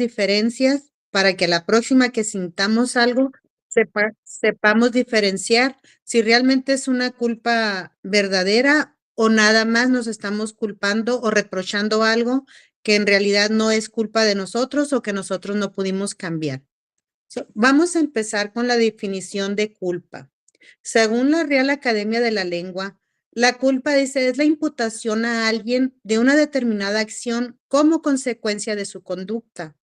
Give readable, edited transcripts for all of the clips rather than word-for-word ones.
diferencias para que la próxima que sintamos algo, sepamos diferenciar si realmente es una culpa verdadera o nada más nos estamos culpando o reprochando algo que en realidad no es culpa de nosotros o que nosotros no pudimos cambiar. Vamos a empezar con la definición de culpa. Según la Real Academia de la Lengua, la culpa, dice, es la imputación a alguien de una determinada acción como consecuencia de su conducta.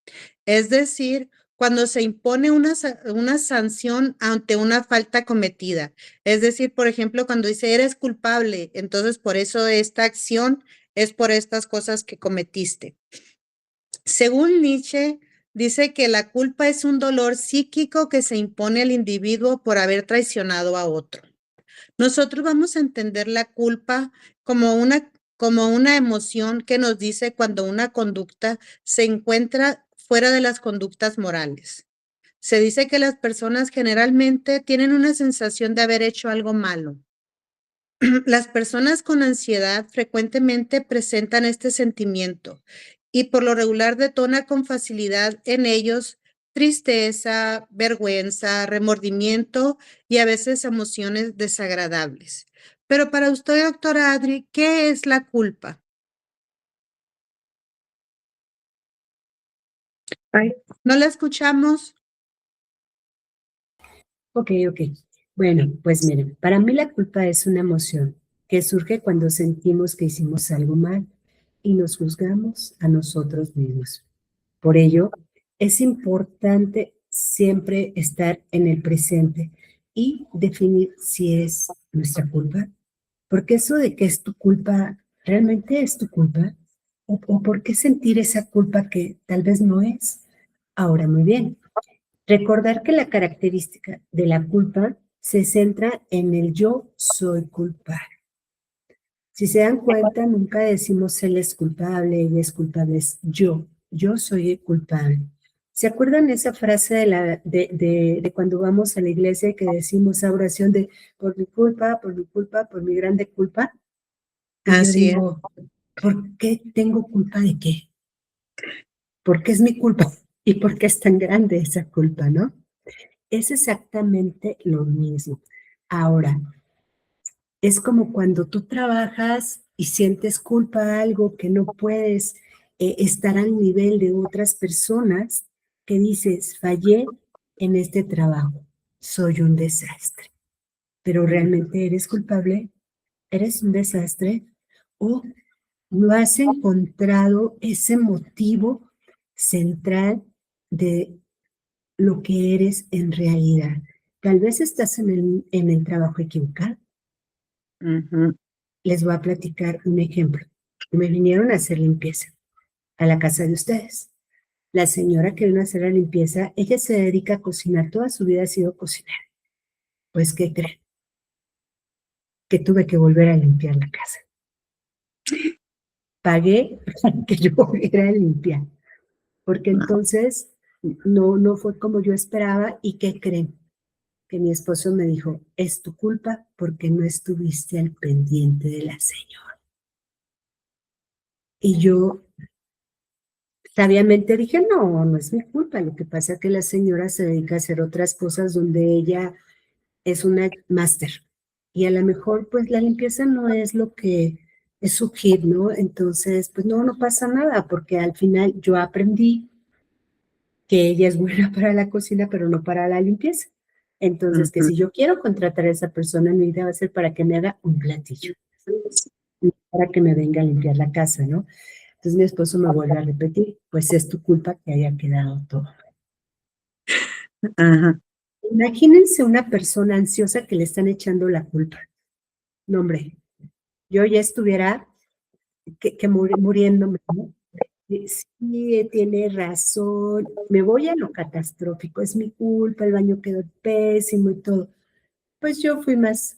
Es decir, cuando se impone una sanción ante una falta cometida. Es decir, por ejemplo, cuando dice eres culpable, entonces por eso esta acción es por estas cosas que cometiste. Según Nietzsche, dice que la culpa es un dolor psíquico que se impone al individuo por haber traicionado a otro. Nosotros vamos a entender la culpa como una emoción que nos dice cuando una conducta se encuentra fuera de las conductas morales. Se dice que las personas generalmente tienen una sensación de haber hecho algo malo. Las personas con ansiedad frecuentemente presentan este sentimiento y por lo regular detona con facilidad en ellos tristeza, vergüenza, remordimiento y a veces emociones desagradables. Pero para usted, doctora Adri, ¿qué es la culpa? Ay, no la escuchamos. Ok. Bueno, pues miren, para mí la culpa es una emoción que surge cuando sentimos que hicimos algo mal y nos juzgamos a nosotros mismos. Por ello, es importante siempre estar en el presente y definir si es nuestra culpa. Porque eso de que es tu culpa, ¿realmente es tu culpa? ¿O por qué sentir esa culpa que tal vez no es? Ahora, muy bien. Recordar que la característica de la culpa se centra en el yo soy culpable. Si se dan cuenta, nunca decimos él es culpable, ella es culpable, es yo soy culpable. ¿Se acuerdan esa frase de cuando vamos a la iglesia que decimos esa oración de por mi grande culpa? Y yo Así es. digo, ¿por qué tengo culpa de qué? ¿Por qué es mi culpa? ¿Y por qué es tan grande esa culpa, no? Es exactamente lo mismo. Ahora, es como cuando tú trabajas y sientes culpa de algo que no puedes estar al nivel de otras personas, que dices, fallé en este trabajo, soy un desastre. Pero realmente eres culpable, eres un desastre o no has encontrado ese motivo central de lo que eres en realidad. Tal vez estás en el trabajo equivocado. Les voy a platicar un ejemplo. Me vinieron a hacer limpieza a la casa de ustedes. La señora que vino a hacer la limpieza, ella se dedica a cocinar, toda su vida ha sido cocinar. Pues, ¿qué creen? Que tuve que volver a limpiar la casa. Pagué para que yo volviera a limpiar, porque entonces no fue como yo esperaba. ¿Y qué creen? Que mi esposo me dijo, es tu culpa porque no estuviste al pendiente de la señora. Y yo sabiamente dije, no es mi culpa, lo que pasa es que la señora se dedica a hacer otras cosas donde ella es una máster y a lo mejor pues la limpieza no es lo que es su hit, ¿no? Entonces, pues no pasa nada porque al final yo aprendí que ella es buena para la cocina, pero no para la limpieza. Entonces, que si yo quiero contratar a esa persona, mi idea va a ser para que me haga un platillo, para que me venga a limpiar la casa, ¿no? Entonces mi esposo me vuelve a repetir, pues es tu culpa que haya quedado todo. Ajá. Imagínense una persona ansiosa que le están echando la culpa. No, hombre, yo ya estuviera muriéndome, ¿no? Sí, tiene razón, me voy a lo catastrófico, es mi culpa, el baño quedó pésimo y todo. Pues yo fui más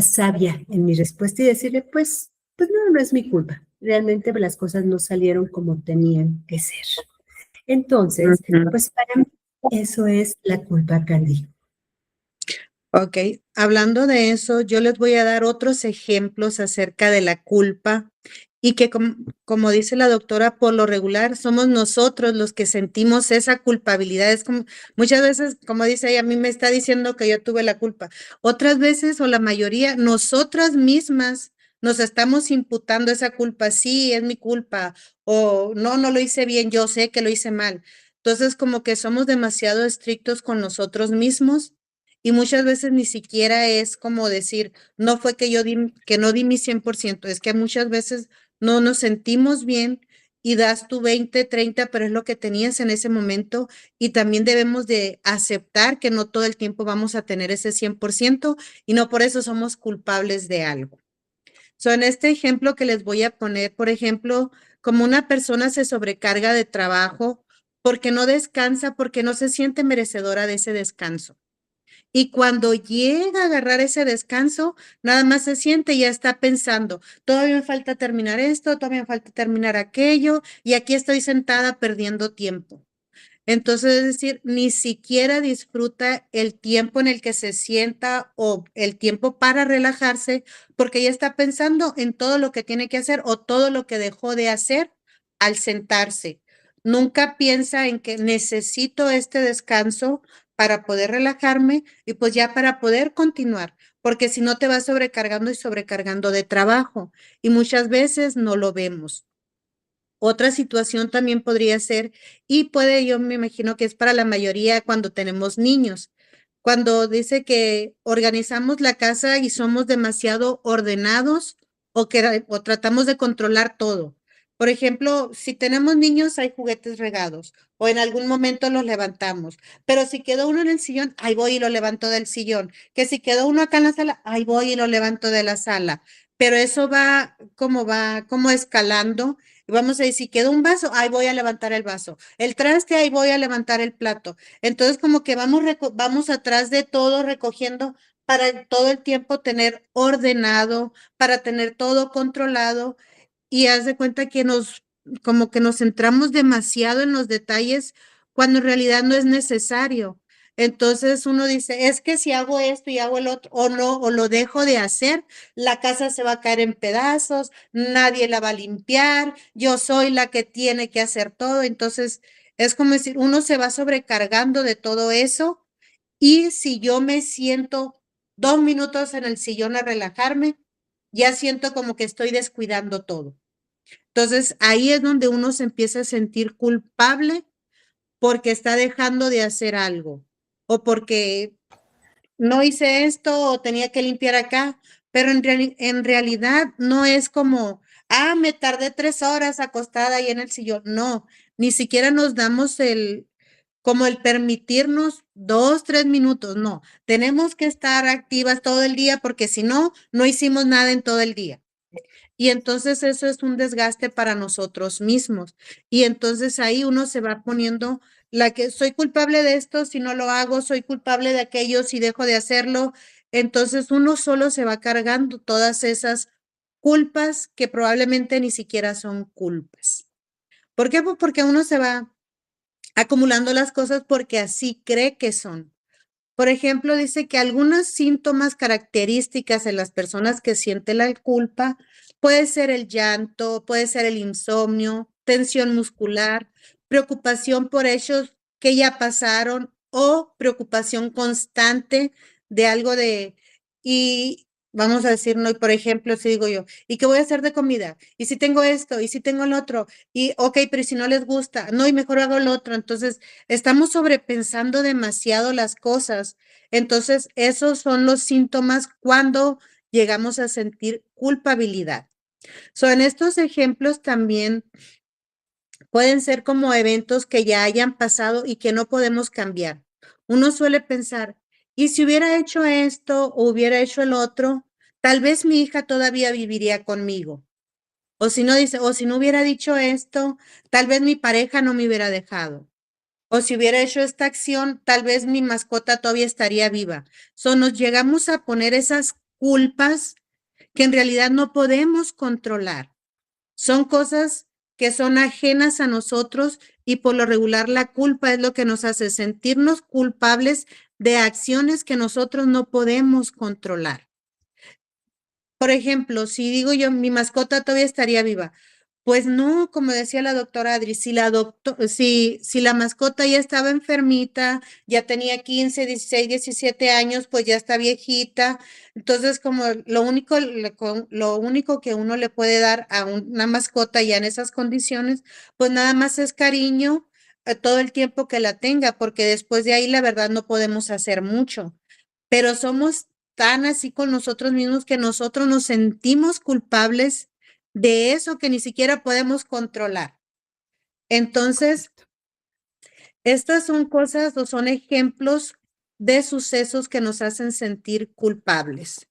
sabia en mi respuesta y decirle, pues no es mi culpa. Realmente las cosas no salieron como tenían que ser. Entonces, pues para mí eso es la culpa, Candy. Ok, hablando de eso, yo les voy a dar otros ejemplos acerca de la culpa y que como dice la doctora, por lo regular somos nosotros los que sentimos esa culpabilidad. Es como muchas veces, como dice ella, a mí me está diciendo que yo tuve la culpa. Otras veces, o la mayoría, nosotras mismas nos estamos imputando esa culpa. Sí, es mi culpa, o no, no lo hice bien, yo sé que lo hice mal. Entonces, como que somos demasiado estrictos con nosotros mismos y muchas veces ni siquiera es como decir, no fue que que no di mi 100%, es que muchas veces no nos sentimos bien y das tu 20, 30, pero es lo que tenías en ese momento y también debemos de aceptar que no todo el tiempo vamos a tener ese 100% y no por eso somos culpables de algo. En este ejemplo que les voy a poner, por ejemplo, como una persona se sobrecarga de trabajo porque no descansa, porque no se siente merecedora de ese descanso. Y cuando llega a agarrar ese descanso, nada más se siente y ya está pensando, todavía me falta terminar esto, todavía me falta terminar aquello, y aquí estoy sentada perdiendo tiempo. Entonces, es decir, ni siquiera disfruta el tiempo en el que se sienta o el tiempo para relajarse, porque ya está pensando en todo lo que tiene que hacer o todo lo que dejó de hacer al sentarse. Nunca piensa en que necesito este descanso para poder relajarme y pues ya para poder continuar, porque si no te vas sobrecargando y sobrecargando de trabajo y muchas veces no lo vemos. Otra situación también podría ser, y puede, yo me imagino que es para la mayoría cuando tenemos niños, cuando dice que organizamos la casa y somos demasiado ordenados o tratamos de controlar todo. Por ejemplo, si tenemos niños, hay juguetes regados o en algún momento los levantamos, pero si quedó uno en el sillón, ahí voy y lo levanto del sillón, que si quedó uno acá en la sala, ahí voy y lo levanto de la sala. Pero eso va como escalando y vamos a decir, si quedó un vaso, ahí voy a levantar el vaso. El traste, ahí voy a levantar el plato. Entonces, como que vamos atrás de todo recogiendo para todo el tiempo tener ordenado, para tener todo controlado y haz de cuenta que como que nos centramos demasiado en los detalles cuando en realidad no es necesario. Entonces uno dice, es que si hago esto y hago el otro, o no, o lo dejo de hacer, la casa se va a caer en pedazos, nadie la va a limpiar, yo soy la que tiene que hacer todo. Entonces es como decir, uno se va sobrecargando de todo eso y si yo me siento 2 minutos en el sillón a relajarme, ya siento como que estoy descuidando todo. Entonces, ahí es donde uno se empieza a sentir culpable porque está dejando de hacer algo o porque no hice esto o tenía que limpiar acá, pero en realidad no es como, me tardé 3 horas acostada ahí en el sillón. No, ni siquiera nos damos como el permitirnos 2, 3 minutos. No, tenemos que estar activas todo el día porque si no, no hicimos nada en todo el día. Y entonces eso es un desgaste para nosotros mismos. Y entonces ahí uno se va poniendo la que soy culpable de esto si no lo hago, soy culpable de aquello si dejo de hacerlo. Entonces uno solo se va cargando todas esas culpas que probablemente ni siquiera son culpas. ¿Por qué? Pues porque uno se va acumulando las cosas porque así cree que son. Por ejemplo, dice que algunos síntomas características en las personas que sienten la culpa puede ser el llanto, puede ser el insomnio, tensión muscular, preocupación por hechos que ya pasaron o preocupación constante de algo y vamos a decir, no, y por ejemplo, si digo yo, ¿y qué voy a hacer de comida? ¿Y si tengo esto? ¿Y si tengo el otro? Y, ok, pero si no les gusta, no, y mejor hago el otro. Entonces, estamos sobrepensando demasiado las cosas. Entonces, esos son los síntomas cuando llegamos a sentir culpabilidad. En estos ejemplos también pueden ser como eventos que ya hayan pasado y que no podemos cambiar. Uno suele pensar, ¿y si hubiera hecho esto o hubiera hecho el otro? Tal vez mi hija todavía viviría conmigo. O si no dice, o si no hubiera dicho esto, tal vez mi pareja no me hubiera dejado. O si hubiera hecho esta acción, tal vez mi mascota todavía estaría viva. Nos llegamos a poner esas culpas que en realidad no podemos controlar. Son cosas que son ajenas a nosotros y por lo regular la culpa es lo que nos hace sentirnos culpables de acciones que nosotros no podemos controlar. por ejemplo, si digo yo, mi mascota todavía estaría viva. Pues no, como decía la doctora Adri, si la mascota ya estaba enfermita, ya tenía 15, 16, 17 años, pues ya está viejita. Entonces, como lo único que uno le puede dar a una mascota ya en esas condiciones, pues nada más es cariño todo el tiempo que la tenga, porque después de ahí la verdad no podemos hacer mucho. Pero somos tan así con nosotros mismos que nosotros nos sentimos culpables de eso que ni siquiera podemos controlar. Entonces, estas son cosas o son ejemplos de sucesos que nos hacen sentir culpables.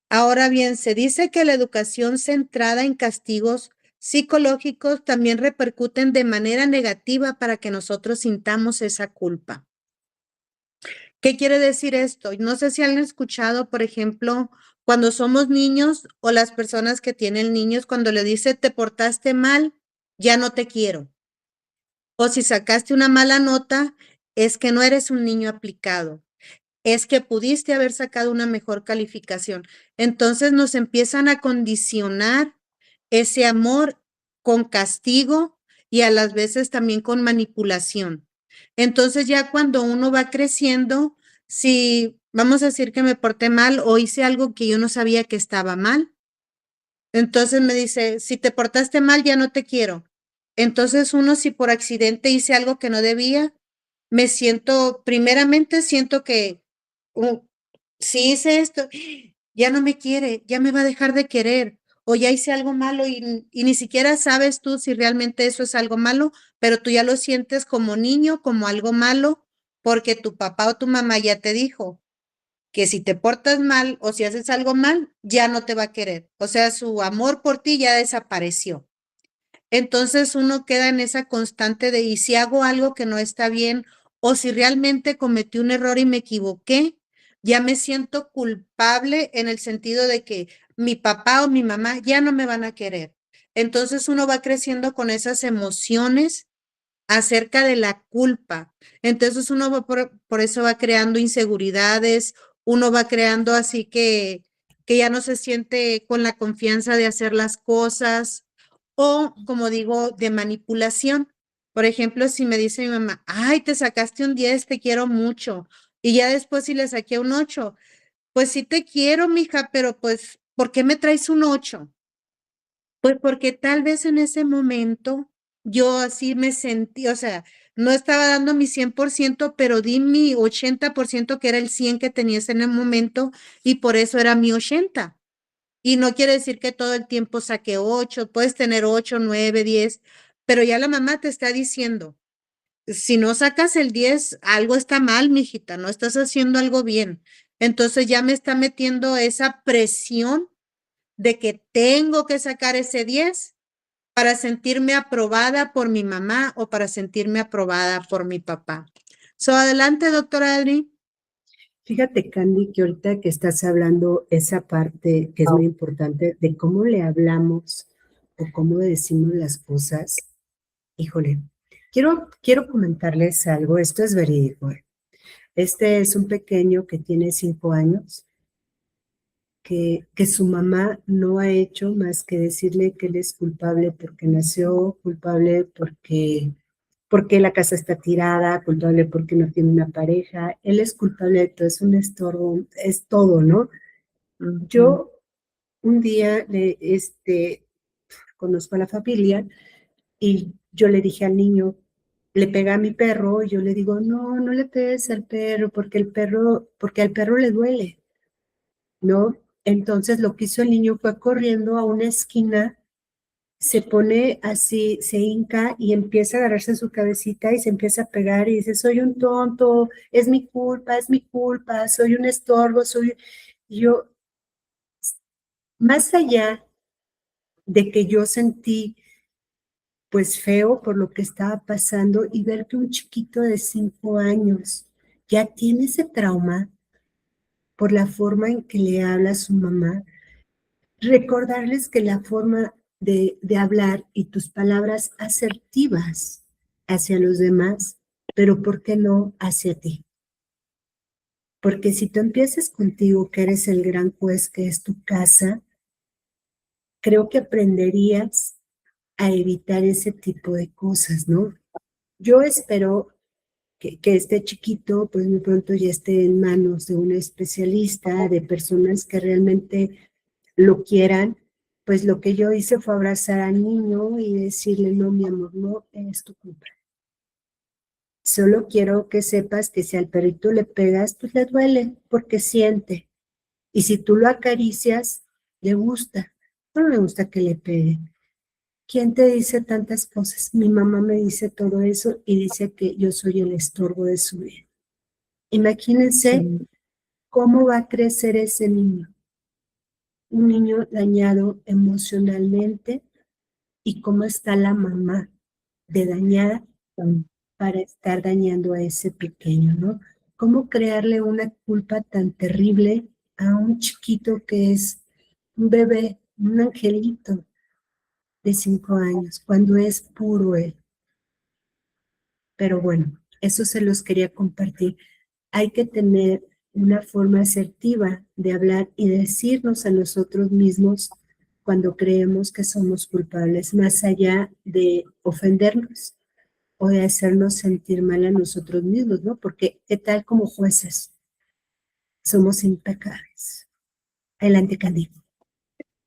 Ahora bien, se dice que la educación centrada en castigos psicológicos también repercuten de manera negativa para que nosotros sintamos esa culpa. ¿Qué quiere decir esto? No sé si han escuchado, por ejemplo, cuando somos niños o las personas que tienen niños, cuando le dice te portaste mal, ya no te quiero. O si sacaste una mala nota, es que no eres un niño aplicado, es que pudiste haber sacado una mejor calificación. Entonces nos empiezan a condicionar ese amor con castigo y a las veces también con manipulación. Entonces ya cuando uno va creciendo, si vamos a decir que me porté mal o hice algo que yo no sabía que estaba mal, entonces me dice, si te portaste mal, ya no te quiero. Entonces uno, si por accidente hice algo que no debía, me siento, primeramente siento que si hice esto, ya no me quiere, ya me va a dejar de querer, o ya hice algo malo y ni siquiera sabes tú si realmente eso es algo malo, pero tú ya lo sientes como niño, como algo malo, porque tu papá o tu mamá ya te dijo que si te portas mal o si haces algo mal, ya no te va a querer. O sea, su amor por ti ya desapareció. Entonces uno queda en esa constante de, y si hago algo que no está bien, o si realmente cometí un error y me equivoqué, ya me siento culpable en el sentido de que mi papá o mi mamá ya no me van a querer. Entonces uno va creciendo con esas emociones acerca de la culpa. Entonces uno va por eso va creando inseguridades, uno va creando así que ya no se siente con la confianza de hacer las cosas o, como digo, de manipulación. Por ejemplo, si me dice mi mamá, ay, te sacaste un 10, te quiero mucho, y ya después si le saqué un 8, pues sí te quiero, mija, pero pues, ¿por qué me traes un 8? Pues porque tal vez en ese momento yo así me sentí, o sea, no estaba dando mi 100%, pero di mi 80% que era el 100 que tenías en el momento y por eso era mi 80. Y no quiere decir que todo el tiempo saque 8, puedes tener 8, 9, 10, pero ya la mamá te está diciendo, si no sacas el 10, algo está mal, mijita, no estás haciendo algo bien. Entonces ya me está metiendo esa presión de que tengo que sacar ese 10 para sentirme aprobada por mi mamá o para sentirme aprobada por mi papá. Adelante, doctora Adri. Fíjate, Candy, que ahorita que estás hablando esa parte que es muy importante de cómo le hablamos o cómo decimos las cosas, híjole, quiero comentarles algo, esto es verídico. Este es un pequeño que tiene 5 años, que su mamá no ha hecho más que decirle que él es culpable porque nació, culpable porque la casa está tirada, culpable porque no tiene una pareja, él es culpable de todo, es un estorbo, es todo, ¿no? Yo un día conozco a la familia y yo le dije al niño, le pega a mi perro, y yo le digo, no, no le pegues al perro, porque al perro le duele, ¿no? Entonces lo que hizo el niño fue corriendo a una esquina, se pone así, se hinca y empieza a agarrarse su cabecita y se empieza a pegar y dice, soy un tonto, es mi culpa, soy un estorbo, soy... Yo, más allá de que yo sentí pues feo por lo que estaba pasando y ver que un chiquito de 5 años ya tiene ese trauma por la forma en que le habla a su mamá, recordarles que la forma de hablar y tus palabras asertivas hacia los demás, pero ¿por qué no hacia ti? Porque si tú empiezas contigo, que eres el gran juez, que es tu casa, creo que aprenderías a evitar ese tipo de cosas, ¿no? Yo espero que este chiquito, pues muy pronto ya esté en manos de un especialista, de personas que realmente lo quieran. Pues lo que yo hice fue abrazar al niño y decirle, no, mi amor, no es tu culpa. Solo quiero que sepas que si al perrito le pegas, pues le duele, porque siente. Y si tú lo acaricias, le gusta. No le gusta que le peguen. ¿Quién te dice tantas cosas? Mi mamá me dice todo eso y dice que yo soy el estorbo de su vida. Imagínense Sí. cómo va a crecer ese niño. Un niño dañado emocionalmente y cómo está la mamá de dañada para estar dañando a ese pequeño, ¿no? ¿Cómo crearle una culpa tan terrible a un chiquito que es un bebé, un angelito de 5 años, cuando es puro él? Pero bueno, eso se los quería compartir. Hay que tener una forma asertiva de hablar y decirnos a nosotros mismos cuando creemos que somos culpables, más allá de ofendernos o de hacernos sentir mal a nosotros mismos, ¿no? Porque ¿qué tal como jueces? Somos impecables. Adelante, Candido.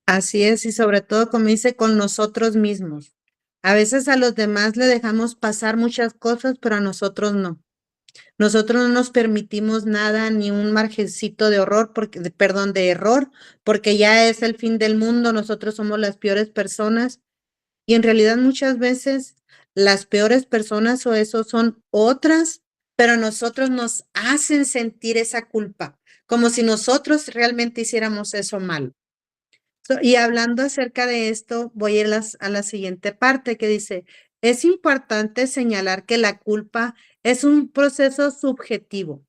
Así es, y sobre todo, como dice, con nosotros mismos. A veces a los demás le dejamos pasar muchas cosas, pero a nosotros no. Nosotros no nos permitimos nada, ni un margencito de horror, perdón, de error, porque ya es el fin del mundo, nosotros somos las peores personas. Y en realidad muchas veces las peores personas o eso son otras, pero nosotros nos hacen sentir esa culpa, como si nosotros realmente hiciéramos eso mal. Y hablando acerca de esto, voy a ir a la siguiente parte que dice, es importante señalar que la culpa es un proceso subjetivo,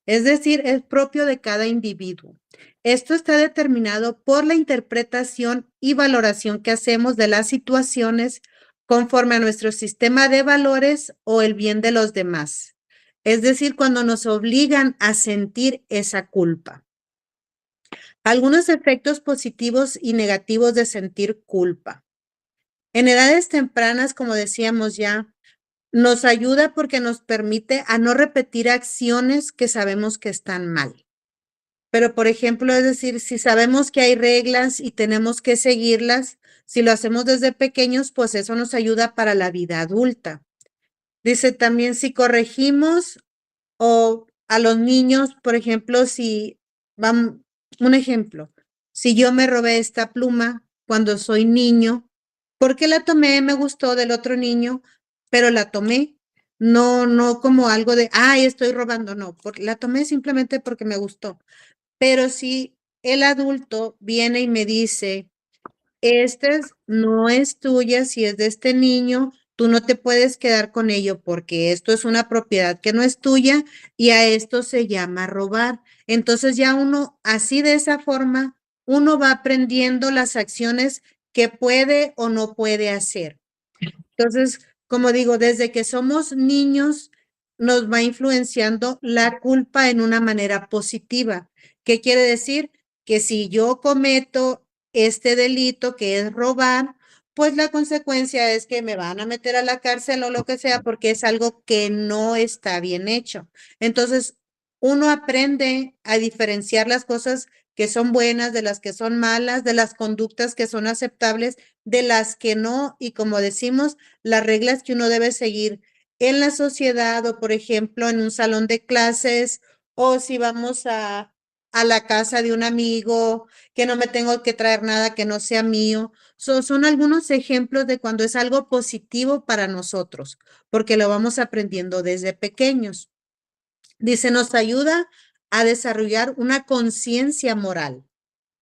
es decir, es propio de cada individuo. Esto está determinado por la interpretación y valoración que hacemos de las situaciones conforme a nuestro sistema de valores o el bien de los demás. Es decir, cuando nos obligan a sentir esa culpa. Algunos efectos positivos y negativos de sentir culpa. En edades tempranas, como decíamos ya, nos ayuda porque nos permite a no repetir acciones que sabemos que están mal. Pero, por ejemplo, es decir, si sabemos que hay reglas y tenemos que seguirlas, si lo hacemos desde pequeños, pues eso nos ayuda para la vida adulta. Dice también si corregimos o a los niños, por ejemplo, si van, un ejemplo, si yo me robé esta pluma cuando soy niño, ¿por qué la tomé? Me gustó del otro niño, pero la tomé. No, no como algo de, ay, estoy robando, no, la tomé simplemente porque me gustó. Pero si el adulto viene y me dice, no es tuya, si es de este niño, tú no te puedes quedar con ello porque esto es una propiedad que no es tuya y a esto se llama robar. Entonces ya uno, así de esa forma, uno va aprendiendo las acciones que puede o no puede hacer. Entonces, como digo, desde que somos niños, nos va influenciando la culpa en una manera positiva. ¿Qué quiere decir? Que si yo cometo este delito que es robar, pues la consecuencia es que me van a meter a la cárcel o lo que sea, porque es algo que no está bien hecho. Entonces, uno aprende a diferenciar las cosas que son buenas de las que son malas, de las conductas que son aceptables, de las que no, y como decimos, las reglas que uno debe seguir en la sociedad o, por ejemplo, en un salón de clases o si vamos a la casa de un amigo, que no me tengo que traer nada que no sea mío. Son algunos ejemplos de cuando es algo positivo para nosotros, porque lo vamos aprendiendo desde pequeños. Dice, nos ayuda a desarrollar una conciencia moral.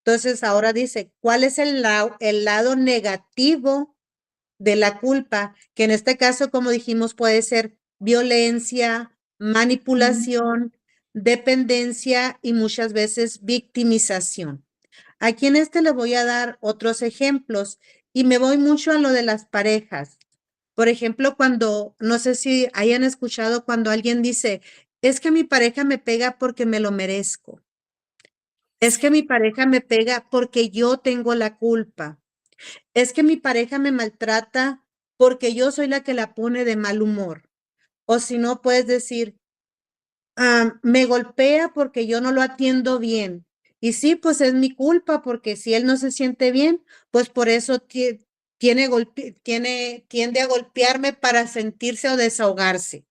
Entonces, ahora dice, ¿cuál es el lado negativo de la culpa, que en este caso, como dijimos, puede ser violencia, manipulación, dependencia y muchas veces victimización? Aquí en este le voy a dar otros ejemplos y me voy mucho a lo de las parejas. Por ejemplo, cuando, no sé si hayan escuchado cuando alguien dice, es que mi pareja me pega porque me lo merezco. Es que mi pareja me pega porque yo tengo la culpa. Es que mi pareja me maltrata porque yo soy la que la pone de mal humor. O si no, puedes decir, me golpea porque yo no lo atiendo bien. Y sí, pues es mi culpa porque si él no se siente bien, pues por eso tiende a golpearme para sentirse o desahogarse.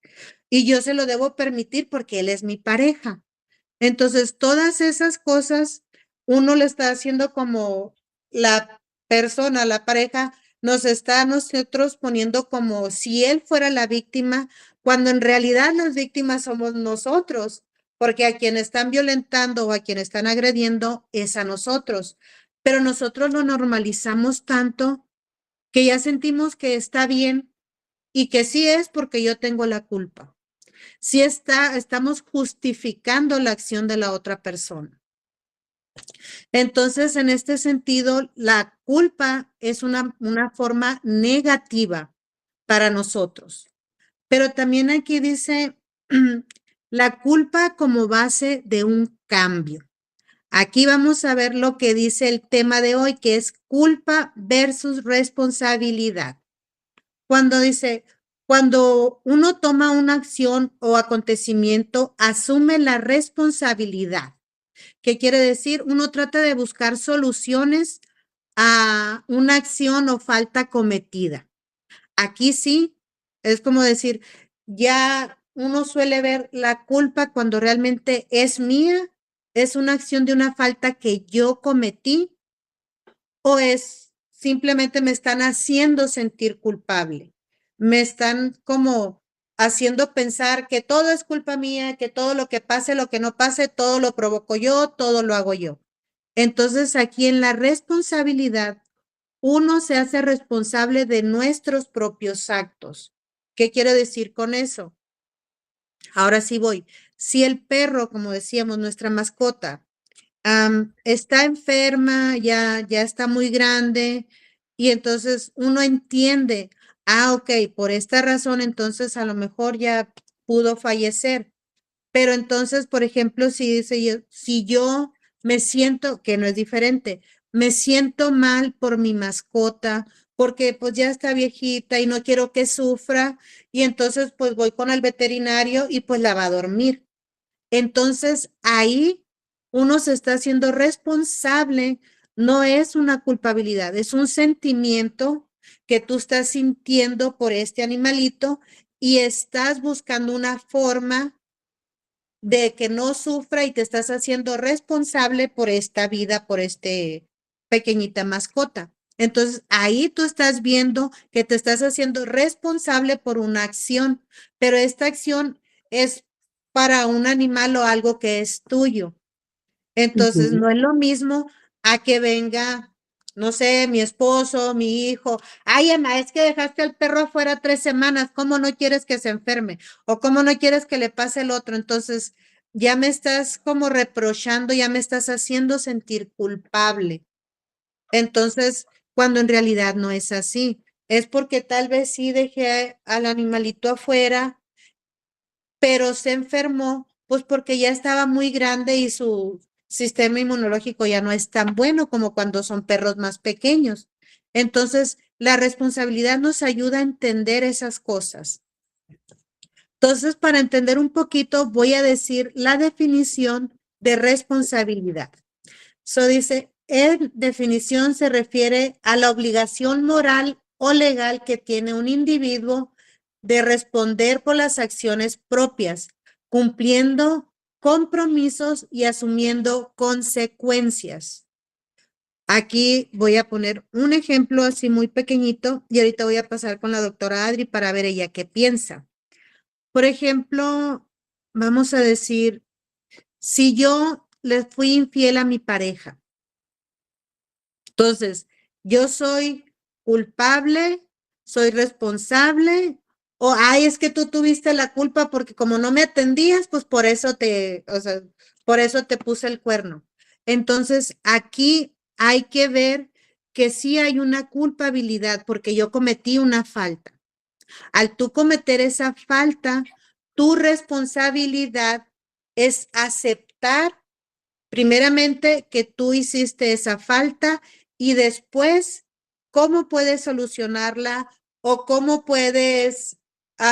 Y yo se lo debo permitir porque él es mi pareja. Entonces, todas esas cosas, uno le está haciendo como la persona, la pareja, nos está a nosotros poniendo como si él fuera la víctima, cuando en realidad las víctimas somos nosotros, porque a quien están violentando o a quien están agrediendo es a nosotros. Pero nosotros lo normalizamos tanto que ya sentimos que está bien y que sí es porque yo tengo la culpa. Sí estamos justificando la acción de la otra persona. Entonces, en este sentido, la culpa es una forma negativa para nosotros. Pero también aquí dice la culpa como base de un cambio. Aquí vamos a ver lo que dice el tema de hoy, que es culpa versus responsabilidad. Cuando dice, cuando uno toma una acción o acontecimiento, asume la responsabilidad. ¿Qué quiere decir? Uno trata de buscar soluciones a una acción o falta cometida. Aquí sí, es como decir, ya uno suele ver la culpa cuando realmente es mía, es una acción de una falta que yo cometí o es simplemente me están haciendo sentir culpable. Me están como haciendo pensar que todo es culpa mía, que todo lo que pase, lo que no pase, todo lo provoco yo, todo lo hago yo. Entonces aquí en la responsabilidad, uno se hace responsable de nuestros propios actos. ¿Qué quiero decir con eso? Ahora sí voy. Si el perro, como decíamos, nuestra mascota, está enferma, ya está muy grande y entonces uno entiende, ok, por esta razón entonces a lo mejor ya pudo fallecer. Pero entonces, por ejemplo, si yo me siento, que no es diferente, me siento mal por mi mascota, porque pues ya está viejita y no quiero que sufra, y entonces pues voy con el veterinario y pues la va a dormir. Entonces, ahí uno se está haciendo responsable, no es una culpabilidad, es un sentimiento que tú estás sintiendo por este animalito y estás buscando una forma de que no sufra y te estás haciendo responsable por esta vida, por este pequeñita mascota. Entonces, ahí tú estás viendo que te estás haciendo responsable por una acción, pero esta acción es para un animal o algo que es tuyo. Entonces, Ujú. no es lo mismo a que venga, no sé, mi esposo, mi hijo. Ay, Emma, es que dejaste al perro afuera 3 semanas. ¿Cómo no quieres que se enferme? ¿O cómo no quieres que le pase el otro? Entonces, ya me estás como reprochando, ya me estás haciendo sentir culpable. Entonces, cuando en realidad no es así, es porque tal vez sí dejé al animalito afuera, pero se enfermó, pues porque ya estaba muy grande y su sistema inmunológico ya no es tan bueno como cuando son perros más pequeños. Entonces, la responsabilidad nos ayuda a entender esas cosas. Entonces, para entender un poquito, voy a decir la definición de responsabilidad. Dice, en definición se refiere a la obligación moral o legal que tiene un individuo de responder por las acciones propias, cumpliendo compromisos y asumiendo consecuencias. Aquí voy a poner un ejemplo así muy pequeñito y ahorita voy a pasar con la doctora Adri para ver ella qué piensa. Por ejemplo, vamos a decir, si yo le fui infiel a mi pareja, entonces, yo soy culpable, soy responsable, o ay, es que tú tuviste la culpa porque como no me atendías, pues por eso o sea, por eso te puse el cuerno. Entonces, aquí hay que ver que sí hay una culpabilidad porque yo cometí una falta. Al tú cometer esa falta, Tu responsabilidad es aceptar primeramente que tú hiciste esa falta y después cómo puedes solucionarla o cómo puedes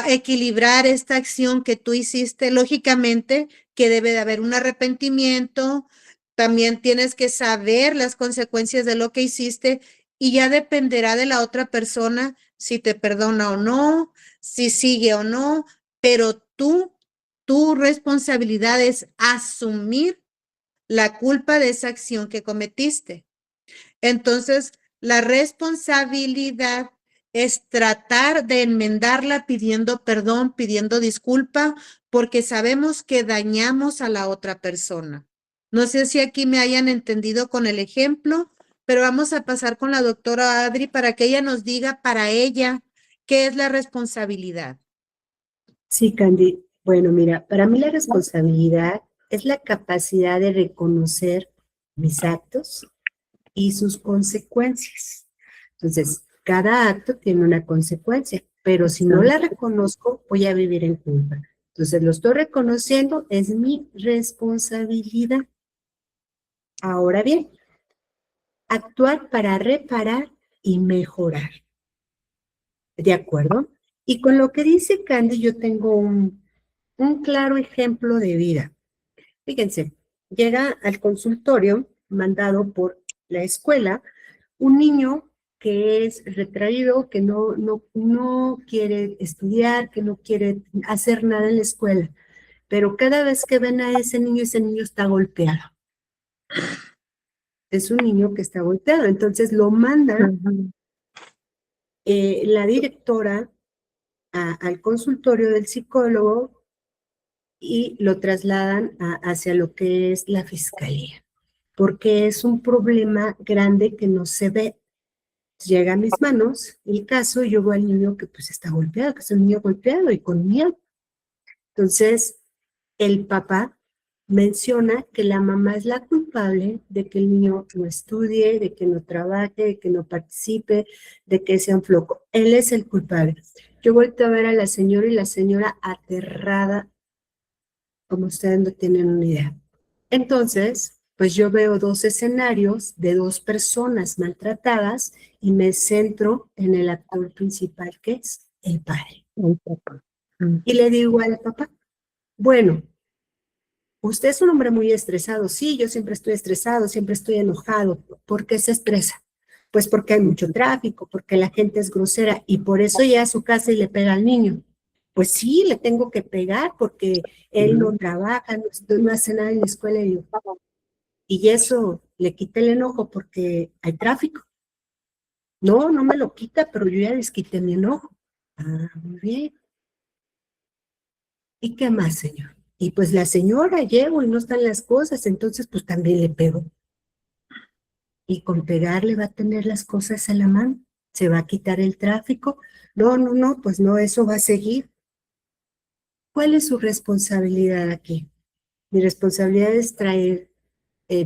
equilibrar esta acción que tú hiciste. Lógicamente que debe de haber un arrepentimiento, también tienes que saber las consecuencias de lo que hiciste y ya dependerá de la otra persona si te perdona o no, si sigue o no, pero tu responsabilidad es asumir la culpa de esa acción que cometiste. Entonces, la responsabilidad es tratar de enmendarla pidiendo perdón, pidiendo disculpa, porque sabemos que dañamos a la otra persona. No sé si aquí me hayan entendido con el ejemplo, pero vamos a pasar con la doctora Adri para que ella nos diga para ella qué es la responsabilidad. Sí, Candy. Bueno, mira, para mí la responsabilidad es la capacidad de reconocer mis actos y sus consecuencias. Entonces, cada acto tiene una consecuencia, pero si no la reconozco, voy a vivir en culpa. Entonces, lo estoy reconociendo, es mi responsabilidad. Ahora bien, actuar para reparar y mejorar. ¿De acuerdo? Y con lo que dice Candy, yo tengo un claro ejemplo de vida. Fíjense, llega al consultorio mandado por la escuela un niño que es retraído, que no quiere estudiar, que no quiere hacer nada en la escuela. Pero cada vez que ven a ese niño está golpeado. Es un niño que está golpeado. Entonces lo manda la directora al consultorio del psicólogo y lo trasladan hacia lo que es la fiscalía, porque es un problema grande que no se ve. Llega a mis manos el caso y yo veo al niño que pues está golpeado, que es un niño golpeado y con miedo. Entonces, el papá menciona que la mamá es la culpable de que el niño no estudie, de que no trabaje, de que no participe, de que sea un floco. Él es el culpable. Yo volteo a ver a la señora y la señora aterrada, como ustedes no tienen una idea. Entonces, pues yo veo dos escenarios de dos personas maltratadas y me centro en el actor principal, que es el padre. Y le digo al papá, bueno, usted es un hombre muy estresado. Sí, yo siempre estoy estresado, siempre estoy enojado. ¿Por qué se estresa? Pues porque hay mucho tráfico, porque la gente es grosera y por eso llega a su casa y le pega al niño. Pues sí, le tengo que pegar porque él no trabaja, no hace nada en la escuela y eso le quita el enojo porque hay tráfico. No, no me lo quita, pero yo ya les quité mi enojo. Ah, muy bien. ¿Y qué más, señor? Y pues la señora llego y no están las cosas, entonces pues también le pego. Y con pegarle va a tener las cosas a la mano, se va a quitar el tráfico. No, no, no, pues no, eso va a seguir. ¿Cuál es su responsabilidad aquí? Mi responsabilidad es traer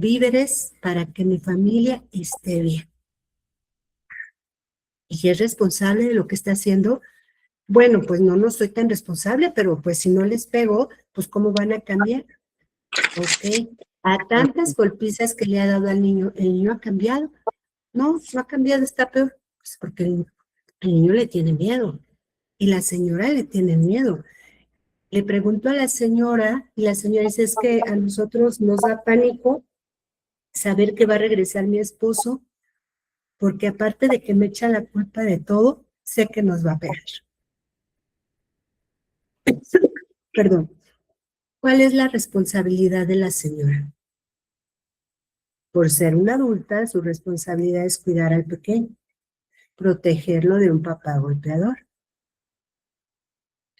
víveres para que mi familia esté bien. ¿Y es responsable de lo que está haciendo? Bueno, pues no soy tan responsable, pero pues si no les pego, pues ¿cómo van a cambiar? Ok, a tantas golpizas que le ha dado al niño, ¿el niño ha cambiado? No, no ha cambiado, está peor. Pues porque el niño le tiene miedo y la señora le tiene miedo. Le pregunto a la señora y la señora dice, es que a nosotros nos da pánico saber que va a regresar mi esposo, porque aparte de que me echa la culpa de todo, sé que nos va a pegar. Perdón. ¿Cuál es la responsabilidad de la señora? Por ser una adulta, su responsabilidad es cuidar al pequeño, protegerlo de un papá golpeador.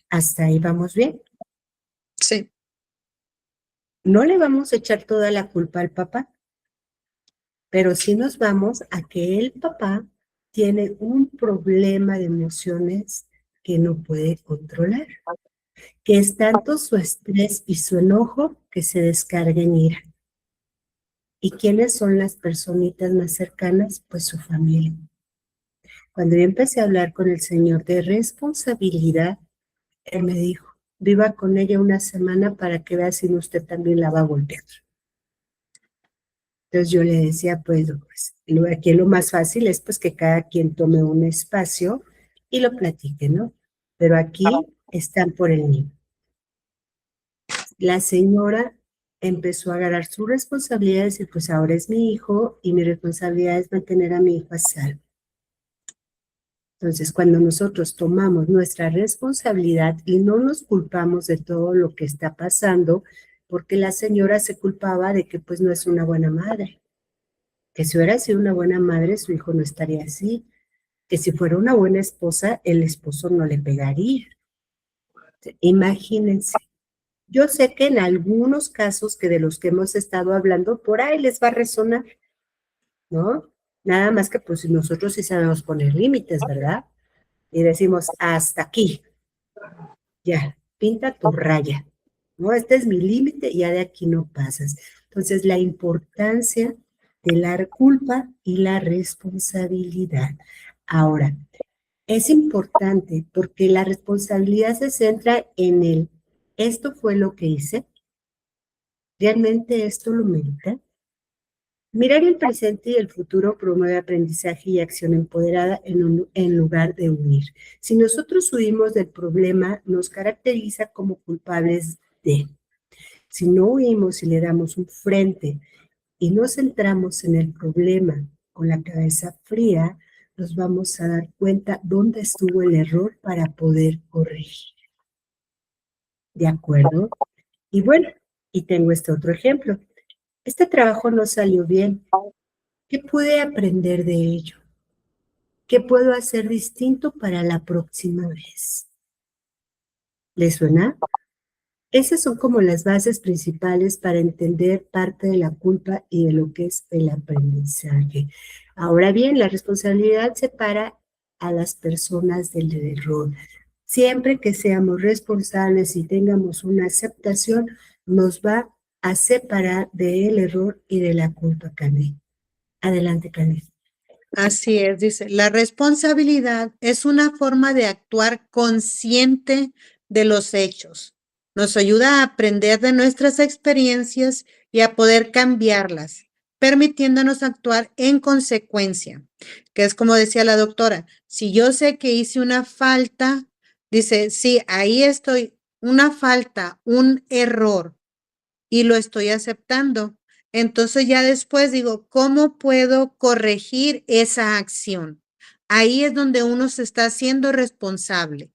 ¿Hasta ahí vamos bien? Sí. No le vamos a echar toda la culpa al papá, pero sí nos vamos a que el papá tiene un problema de emociones que no puede controlar, que es tanto su estrés y su enojo que se descarga en ira. ¿Y quiénes son las personitas más cercanas? Pues su familia. Cuando yo empecé a hablar con el Señor de responsabilidad, Él me dijo, viva con ella una semana para que vea si usted también la va a voltear. Entonces yo le decía, pues aquí lo más fácil es pues que cada quien tome un espacio y lo platique, ¿no? Pero aquí están por el niño. La señora empezó a agarrar sus responsabilidades y pues ahora es mi hijo y mi responsabilidad es mantener a mi hijo a salvo. Entonces, cuando nosotros tomamos nuestra responsabilidad y no nos culpamos de todo lo que está pasando, porque la señora se culpaba de que pues no es una buena madre, que si hubiera sido una buena madre, su hijo no estaría así, que si fuera una buena esposa, el esposo no le pegaría. Imagínense. Yo sé que en algunos casos que de los que hemos estado hablando, por ahí les va a resonar, ¿no? Nada más que pues nosotros sí sabemos poner límites, ¿verdad? Y decimos, hasta aquí, ya, pinta tu raya, ¿no? Este es mi límite y ya de aquí no pasas. Entonces, la importancia de la culpa y la responsabilidad. Ahora, es importante porque la responsabilidad se centra en el, esto fue lo que hice, ¿realmente esto lo merita? Mirar el presente y el futuro promueve aprendizaje y acción empoderada en lugar de huir. Si nosotros huimos del problema, nos caracteriza como culpables de. Si no huimos y le damos un frente y nos centramos en el problema con la cabeza fría, nos vamos a dar cuenta dónde estuvo el error para poder corregir. ¿De acuerdo? Y bueno, y tengo este otro ejemplo. Este trabajo no salió bien. ¿Qué pude aprender de ello? ¿Qué puedo hacer distinto para la próxima vez? ¿Les suena? Esas son como las bases principales para entender parte de la culpa y de lo que es el aprendizaje. Ahora bien, la responsabilidad separa a las personas del error. Siempre que seamos responsables y tengamos una aceptación, nos va a separar del error y de la culpa, Candy. Adelante, Candy. Así es, dice, la responsabilidad es una forma de actuar consciente de los hechos. Nos ayuda a aprender de nuestras experiencias y a poder cambiarlas, permitiéndonos actuar en consecuencia, que es como decía la doctora, si yo sé que hice una falta, dice, sí, ahí estoy, una falta, un error, y lo estoy aceptando. Entonces ya después digo, ¿cómo puedo corregir esa acción? Ahí es donde uno se está haciendo responsable,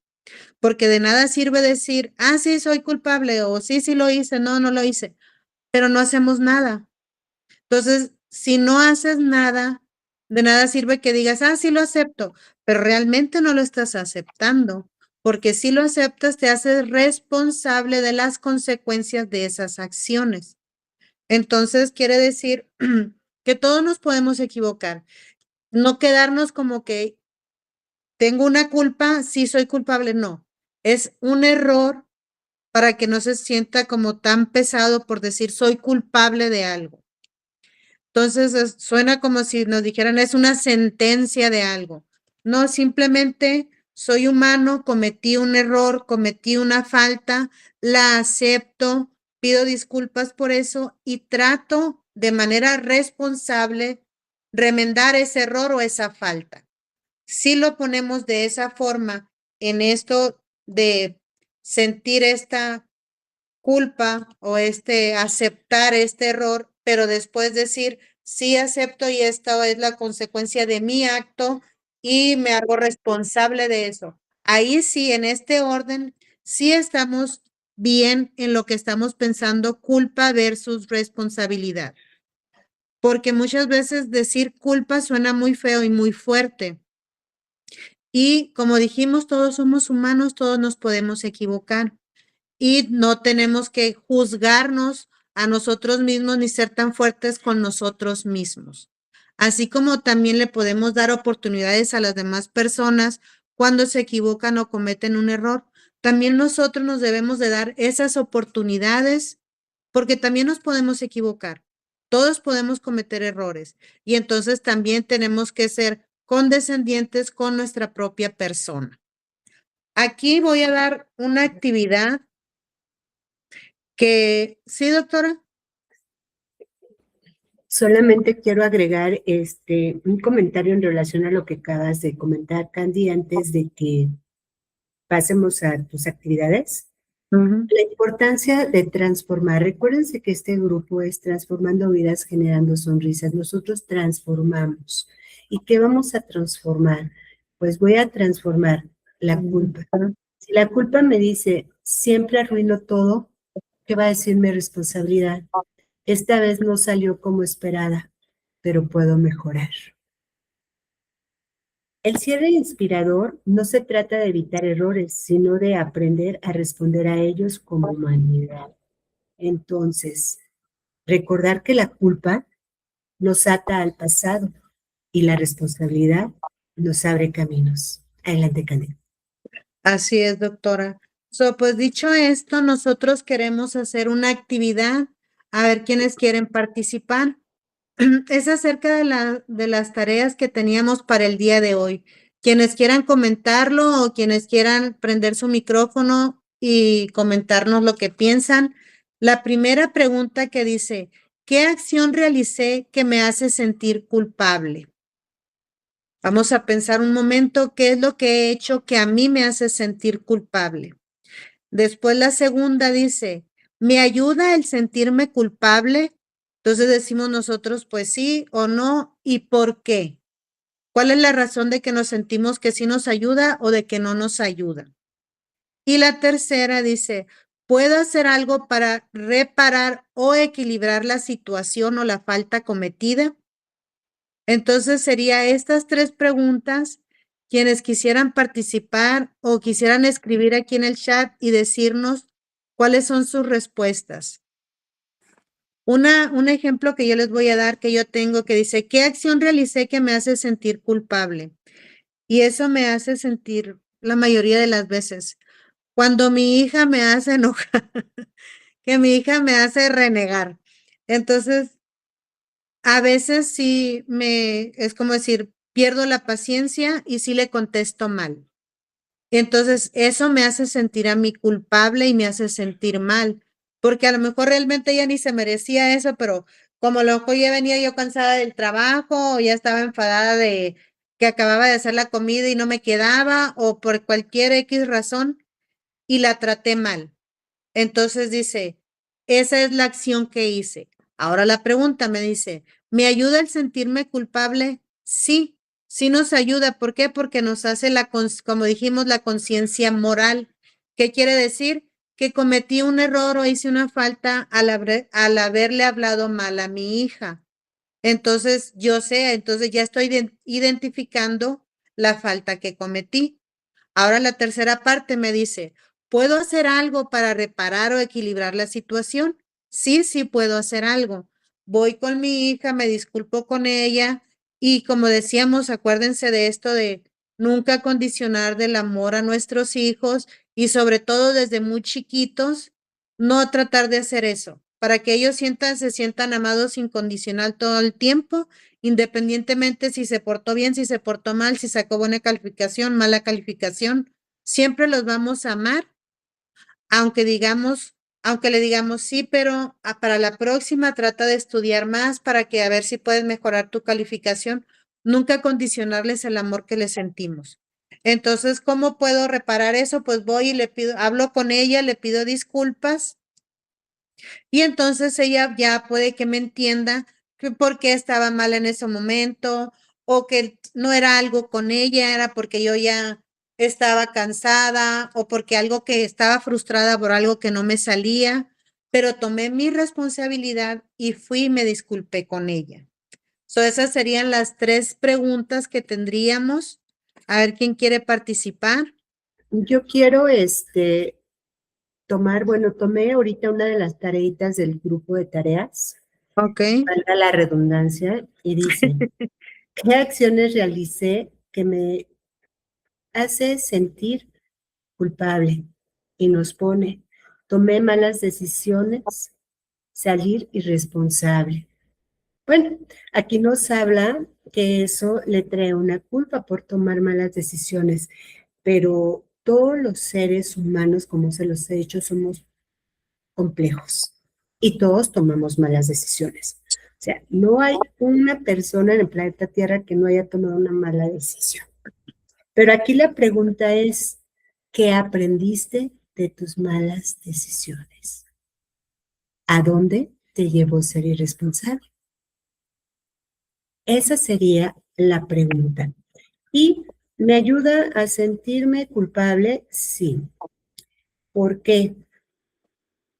porque de nada sirve decir, ah, sí, soy culpable, o sí, sí lo hice, no, no lo hice, pero no hacemos nada. Entonces, si no haces nada, de nada sirve que digas, ah, sí lo acepto, pero realmente no lo estás aceptando, porque si lo aceptas, te haces responsable de las consecuencias de esas acciones. Entonces, quiere decir que todos nos podemos equivocar, no quedarnos como que tengo una culpa, sí soy culpable, no. Es un error para que no se sienta como tan pesado por decir soy culpable de algo. Entonces, suena como si nos dijeran es una sentencia de algo. No, simplemente soy humano, cometí un error, cometí una falta, la acepto, pido disculpas por eso y trato de manera responsable remendar ese error o esa falta. Si lo ponemos de esa forma en esto de sentir esta culpa o aceptar este error, pero después decir, sí acepto y esta es la consecuencia de mi acto y me hago responsable de eso. Ahí sí, en este orden, sí estamos bien en lo que estamos pensando, culpa versus responsabilidad. Porque muchas veces decir culpa suena muy feo y muy fuerte. Y como dijimos, todos somos humanos, todos nos podemos equivocar y no tenemos que juzgarnos a nosotros mismos ni ser tan fuertes con nosotros mismos. Así como también le podemos dar oportunidades a las demás personas cuando se equivocan o cometen un error, también nosotros nos debemos de dar esas oportunidades porque también nos podemos equivocar. Todos podemos cometer errores y entonces también tenemos que ser condescendientes con nuestra propia persona. Aquí voy a dar una actividad Sí, doctora. Solamente quiero agregar un comentario en relación a lo que acabas de comentar, Candy, antes de que pasemos a tus actividades. La importancia de transformar. Recuérdense que este grupo es Transformando Vidas, Generando Sonrisas. Nosotros transformamos. ¿Y qué vamos a transformar? Pues voy a transformar la culpa. Si la culpa me dice, siempre arruino todo, ¿qué va a decir mi responsabilidad? Esta vez no salió como esperada, pero puedo mejorar. El cierre inspirador no se trata de evitar errores, sino de aprender a responder a ellos como humanidad. Entonces, recordar que la culpa nos ata al pasado y la responsabilidad nos abre caminos. Adelante, Candela. Así es, doctora. Pues dicho esto, nosotros queremos hacer una actividad, a ver quiénes quieren participar. Es acerca de las tareas que teníamos para el día de hoy. Quienes quieran comentarlo o quienes quieran prender su micrófono y comentarnos lo que piensan. La primera pregunta que dice, ¿qué acción realicé que me hace sentir culpable? Vamos a pensar un momento, ¿qué es lo que he hecho que a mí me hace sentir culpable? Después la segunda dice, ¿me ayuda el sentirme culpable? Entonces decimos nosotros, pues sí o no, ¿y por qué? ¿Cuál es la razón de que nos sentimos que sí nos ayuda o de que no nos ayuda? Y la tercera dice, ¿puedo hacer algo para reparar o equilibrar la situación o la falta cometida? Entonces sería estas tres preguntas. Quienes quisieran participar o quisieran escribir aquí en el chat y decirnos cuáles son sus respuestas. Un ejemplo que yo les voy a dar que yo tengo que dice, ¿qué acción realicé que me hace sentir culpable? Y eso me hace sentir la mayoría de las veces. Cuando mi hija me hace enojar, que mi hija me hace renegar. Entonces, a veces sí es como decir, pierdo la paciencia y sí le contesto mal. Entonces, eso me hace sentir a mí culpable y me hace sentir mal, porque a lo mejor realmente ella ni se merecía eso, pero como lo mejor ya venía yo cansada del trabajo, o ya estaba enfadada de que acababa de hacer la comida y no me quedaba, o por cualquier X razón, y la traté mal. Entonces dice, esa es la acción que hice. Ahora la pregunta me dice, ¿me ayuda el sentirme culpable? Sí, sí nos ayuda. ¿Por qué? Porque nos hace como dijimos, la conciencia moral. ¿Qué quiere decir? Que cometí un error o hice una falta al haberle hablado mal a mi hija. Entonces, yo sé, entonces ya estoy identificando la falta que cometí. Ahora la tercera parte me dice, ¿puedo hacer algo para reparar o equilibrar la situación? Sí, sí puedo hacer algo. Voy con mi hija, me disculpo con ella y como decíamos, acuérdense de esto de nunca condicionar del amor a nuestros hijos y sobre todo desde muy chiquitos, no tratar de hacer eso, para que ellos se sientan amados incondicional todo el tiempo, independientemente si se portó bien, si se portó mal, si sacó buena calificación, mala calificación, siempre los vamos a amar, aunque digamos, aunque le digamos sí, pero para la próxima trata de estudiar más para que a ver si puedes mejorar tu calificación, nunca condicionarles el amor que les sentimos. Entonces, ¿cómo puedo reparar eso? Pues voy y le pido, hablo con ella, le pido disculpas y entonces ella ya puede que me entienda que por qué estaba mal en ese momento o que no era algo con ella, era porque yo ya estaba cansada o porque algo que estaba frustrada por algo que no me salía, pero tomé mi responsabilidad y fui y me disculpé con ella. Esas serían las tres preguntas que tendríamos. A ver quién quiere participar. Yo quiero tomé ahorita una de las tareitas del grupo de tareas, Ok. valga la redundancia, y dice, ¿qué acciones realicé que me hace sentir culpable? Y nos pone, tomé malas decisiones, salir irresponsable. Bueno, aquí nos habla que eso le trae una culpa por tomar malas decisiones, pero todos los seres humanos, como se los he dicho, somos complejos y todos tomamos malas decisiones. O sea, no hay una persona en el planeta Tierra que no haya tomado una mala decisión. Pero aquí la pregunta es, ¿qué aprendiste de tus malas decisiones? ¿A dónde te llevó ser irresponsable? Esa sería la pregunta. ¿Y me ayuda a sentirme culpable? Sí. ¿Por qué?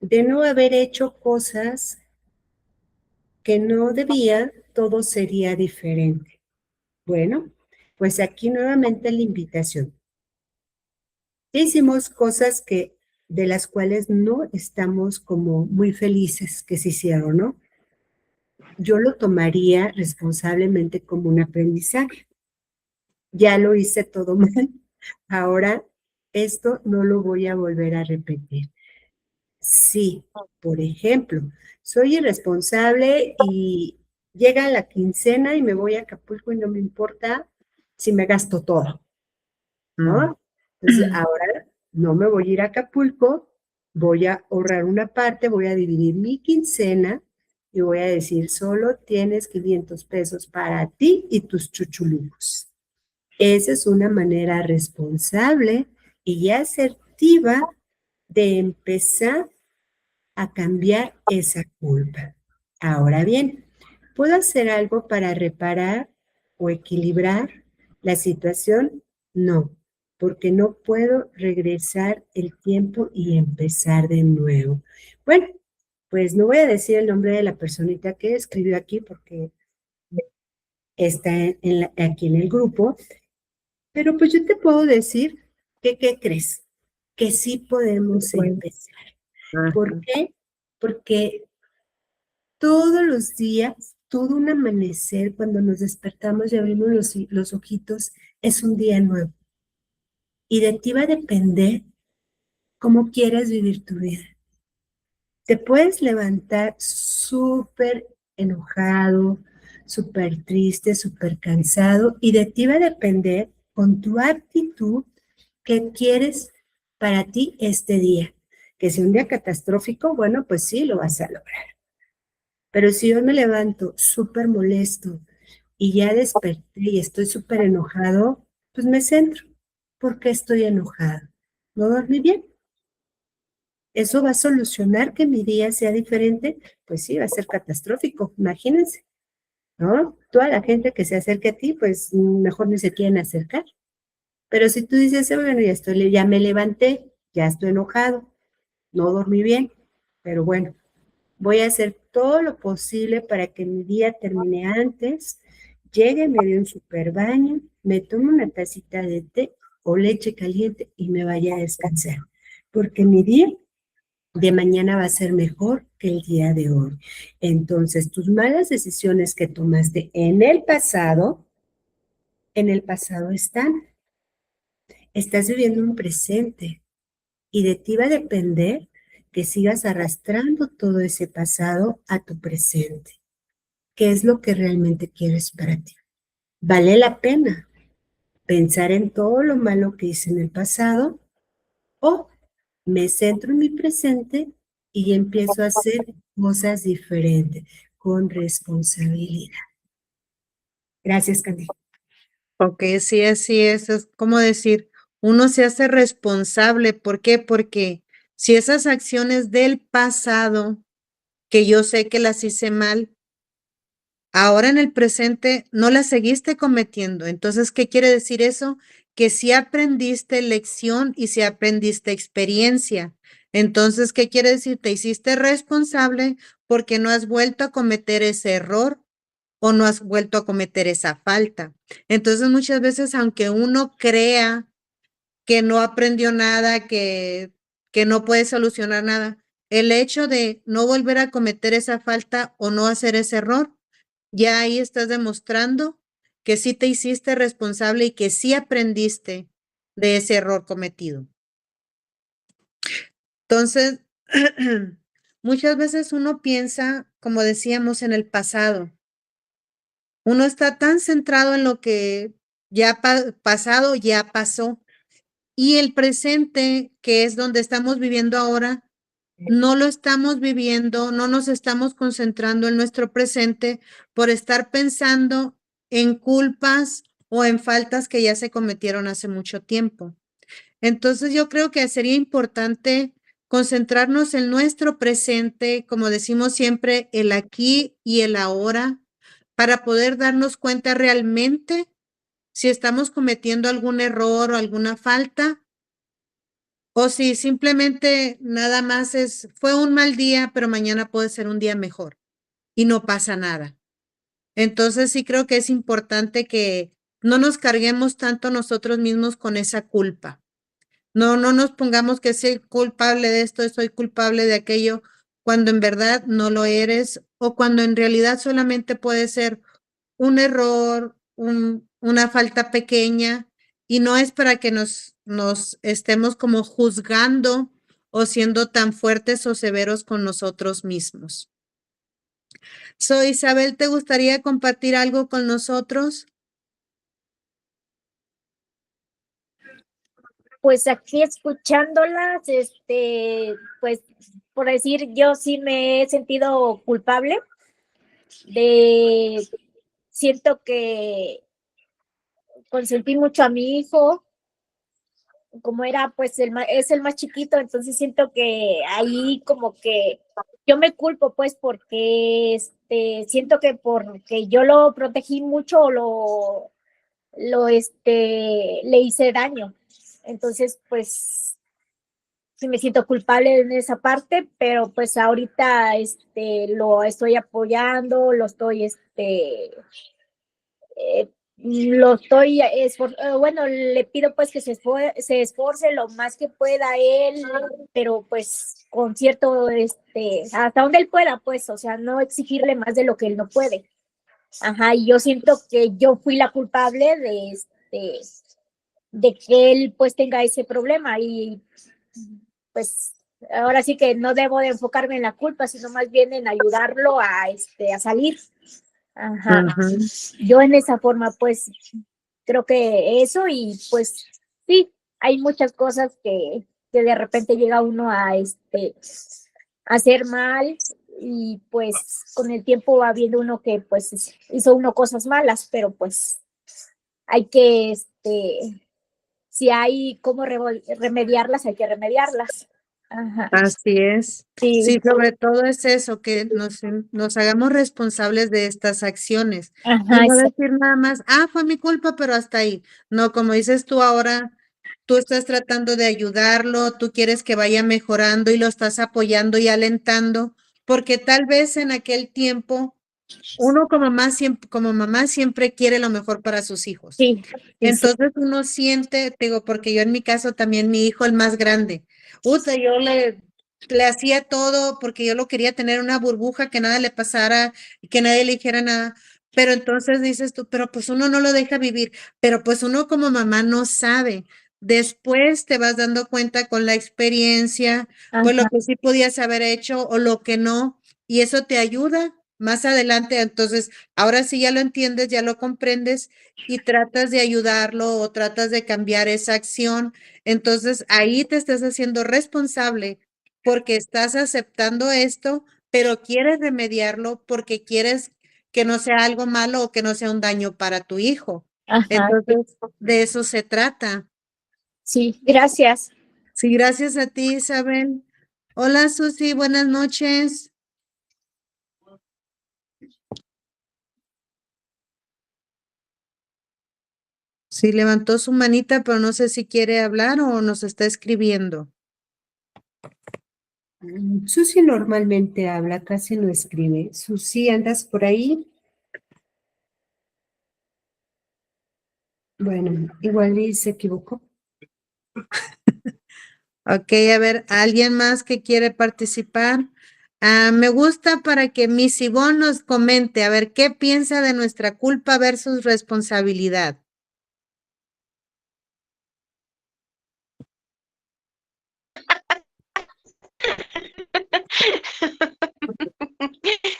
De no haber hecho cosas que no debía, todo sería diferente. Bueno, pues aquí nuevamente la invitación. Hicimos cosas de las cuales no estamos como muy felices que se hicieron, ¿no? Yo lo tomaría responsablemente como un aprendizaje. Ya lo hice todo mal, ahora esto no lo voy a volver a repetir. Sí, por ejemplo, soy irresponsable y llega la quincena y me voy a Acapulco y no me importa si me gasto todo, ¿no? Entonces, ahora no me voy a ir a Acapulco, voy a ahorrar una parte, voy a dividir mi quincena y voy a decir, solo tienes 500 pesos para ti y tus chuchulucos. Esa es una manera responsable y asertiva de empezar a cambiar esa culpa. Ahora bien, ¿puedo hacer algo para reparar o equilibrar la situación? No, porque no puedo regresar el tiempo y empezar de nuevo. Bueno, pues no voy a decir el nombre de la personita que escribió aquí porque está aquí en el grupo, pero pues yo te puedo decir que, ¿qué crees? Que sí podemos empezar. ¿Por qué? Porque todos los días, todo un amanecer, cuando nos despertamos y abrimos los ojitos, es un día nuevo. Y de ti va a depender cómo quieras vivir tu vida. Te puedes levantar súper enojado, súper triste, súper cansado, y de ti va a depender con tu actitud qué quieres para ti este día. Que sea un día catastrófico, bueno, pues sí, lo vas a lograr. Pero si yo me levanto súper molesto y ya desperté y estoy súper enojado, pues me centro. ¿Por qué estoy enojado? ¿No dormí bien? ¿Eso va a solucionar que mi día sea diferente? Pues sí, va a ser catastrófico, imagínense, ¿no? Toda la gente que se acerque a ti, pues mejor ni se quieren acercar. Pero si tú dices, bueno, ya me levanté, ya estoy enojado, no dormí bien, pero bueno, voy a hacer todo lo posible para que mi día termine antes, llegue, me dé un super baño, me tome una tacita de té o leche caliente y me vaya a descansar. Porque mi día de mañana va a ser mejor que el día de hoy. Entonces, tus malas decisiones que tomaste en el pasado están. Estás viviendo un presente y de ti va a depender que sigas arrastrando todo ese pasado a tu presente. ¿Qué es lo que realmente quieres para ti? ¿Vale la pena pensar en todo lo malo que hice en el pasado o me centro en mi presente y empiezo a hacer cosas diferentes con responsabilidad? Gracias, Candy. Ok, sí, así es como decir, uno se hace responsable. ¿Por qué? Porque si esas acciones del pasado, que yo sé que las hice mal, ahora en el presente no las seguiste cometiendo. Entonces, ¿qué quiere decir eso? Que sí aprendiste lección y sí aprendiste experiencia. Entonces, ¿qué quiere decir? Te hiciste responsable porque no has vuelto a cometer ese error o no has vuelto a cometer esa falta. Entonces, muchas veces, aunque uno crea que no aprendió nada, que no puede solucionar nada, el hecho de no volver a cometer esa falta o no hacer ese error, ya ahí estás demostrando que sí te hiciste responsable y que sí aprendiste de ese error cometido. Entonces, muchas veces uno piensa, como decíamos, en el pasado. Uno está tan centrado en lo que ya pasado, ya pasó. Y el presente, que es donde estamos viviendo ahora, no lo estamos viviendo, no nos estamos concentrando en nuestro presente por estar pensando en culpas o en faltas que ya se cometieron hace mucho tiempo. Entonces yo creo que sería importante concentrarnos en nuestro presente, como decimos siempre, el aquí y el ahora, para poder darnos cuenta realmente si estamos cometiendo algún error o alguna falta, o si simplemente nada más fue un mal día, pero mañana puede ser un día mejor y no pasa nada. Entonces sí creo que es importante que no nos carguemos tanto nosotros mismos con esa culpa. No nos pongamos que soy culpable de esto, soy culpable de aquello, cuando en verdad no lo eres o cuando en realidad solamente puede ser un error, una falta pequeña y no es para que nos estemos como juzgando o siendo tan fuertes o severos con nosotros mismos. Isabel, ¿te gustaría compartir algo con nosotros? Pues aquí escuchándolas, pues por decir, yo sí me he sentido culpable siento que consentí mucho a mi hijo, como era pues es el más chiquito, entonces siento que ahí como que yo me culpo pues porque siento que porque yo lo protegí mucho o le hice daño. Entonces, pues sí me siento culpable en esa parte, pero pues ahorita lo estoy apoyando, lo estoy, bueno, le pido pues que se esforce lo más que pueda él, pero pues con cierto, hasta donde él pueda, pues, o sea, no exigirle más de lo que él no puede. Ajá, y yo siento que yo fui la culpable de que él pues tenga ese problema y pues ahora sí que no debo de enfocarme en la culpa, sino más bien en ayudarlo a salir. Ajá. Yo en esa forma pues creo que eso y pues sí, hay muchas cosas que de repente llega uno a hacer mal y pues con el tiempo va viendo uno que pues hizo uno cosas malas, pero pues hay que, si hay cómo remediarlas, hay que remediarlas. Ajá. Así es. Sí. Sí, sobre todo es eso, que nos hagamos responsables de estas acciones y Ajá, no decir nada más, fue mi culpa, pero hasta ahí. No, como dices tú ahora, tú estás tratando de ayudarlo, tú quieres que vaya mejorando y lo estás apoyando y alentando, porque tal vez en aquel tiempo uno como mamá siempre quiere lo mejor para sus hijos. sí, Entonces uno siente, digo, porque yo en mi caso también mi hijo, el más grande, yo le hacía todo porque yo lo quería tener una burbuja, que nada le pasara y que nadie le dijera nada. Pero entonces dices tú, pero pues uno no lo deja vivir, pero pues uno como mamá no sabe. Después te vas dando cuenta con la experiencia, pues lo que sí podías haber hecho o lo que no, y eso te ayuda más adelante. Entonces, ahora sí ya lo entiendes, ya lo comprendes y tratas de ayudarlo o tratas de cambiar esa acción. Entonces, ahí te estás haciendo responsable porque estás aceptando esto, pero quieres remediarlo porque quieres que no sea algo malo o que no sea un daño para tu hijo. ajá, Entonces, de eso se trata. sí, gracias. Sí, gracias a ti, Isabel. Hola, Susi, buenas noches. Sí, levantó su manita, pero no sé si quiere hablar o nos está escribiendo. Susi normalmente habla, casi no escribe. Susi, ¿andas por ahí? Bueno, igual y se equivocó. Ok, a ver, ¿alguien más que quiere participar? Me gusta para que Miss Ivonne nos comente, a ver, ¿qué piensa de nuestra culpa versus responsabilidad?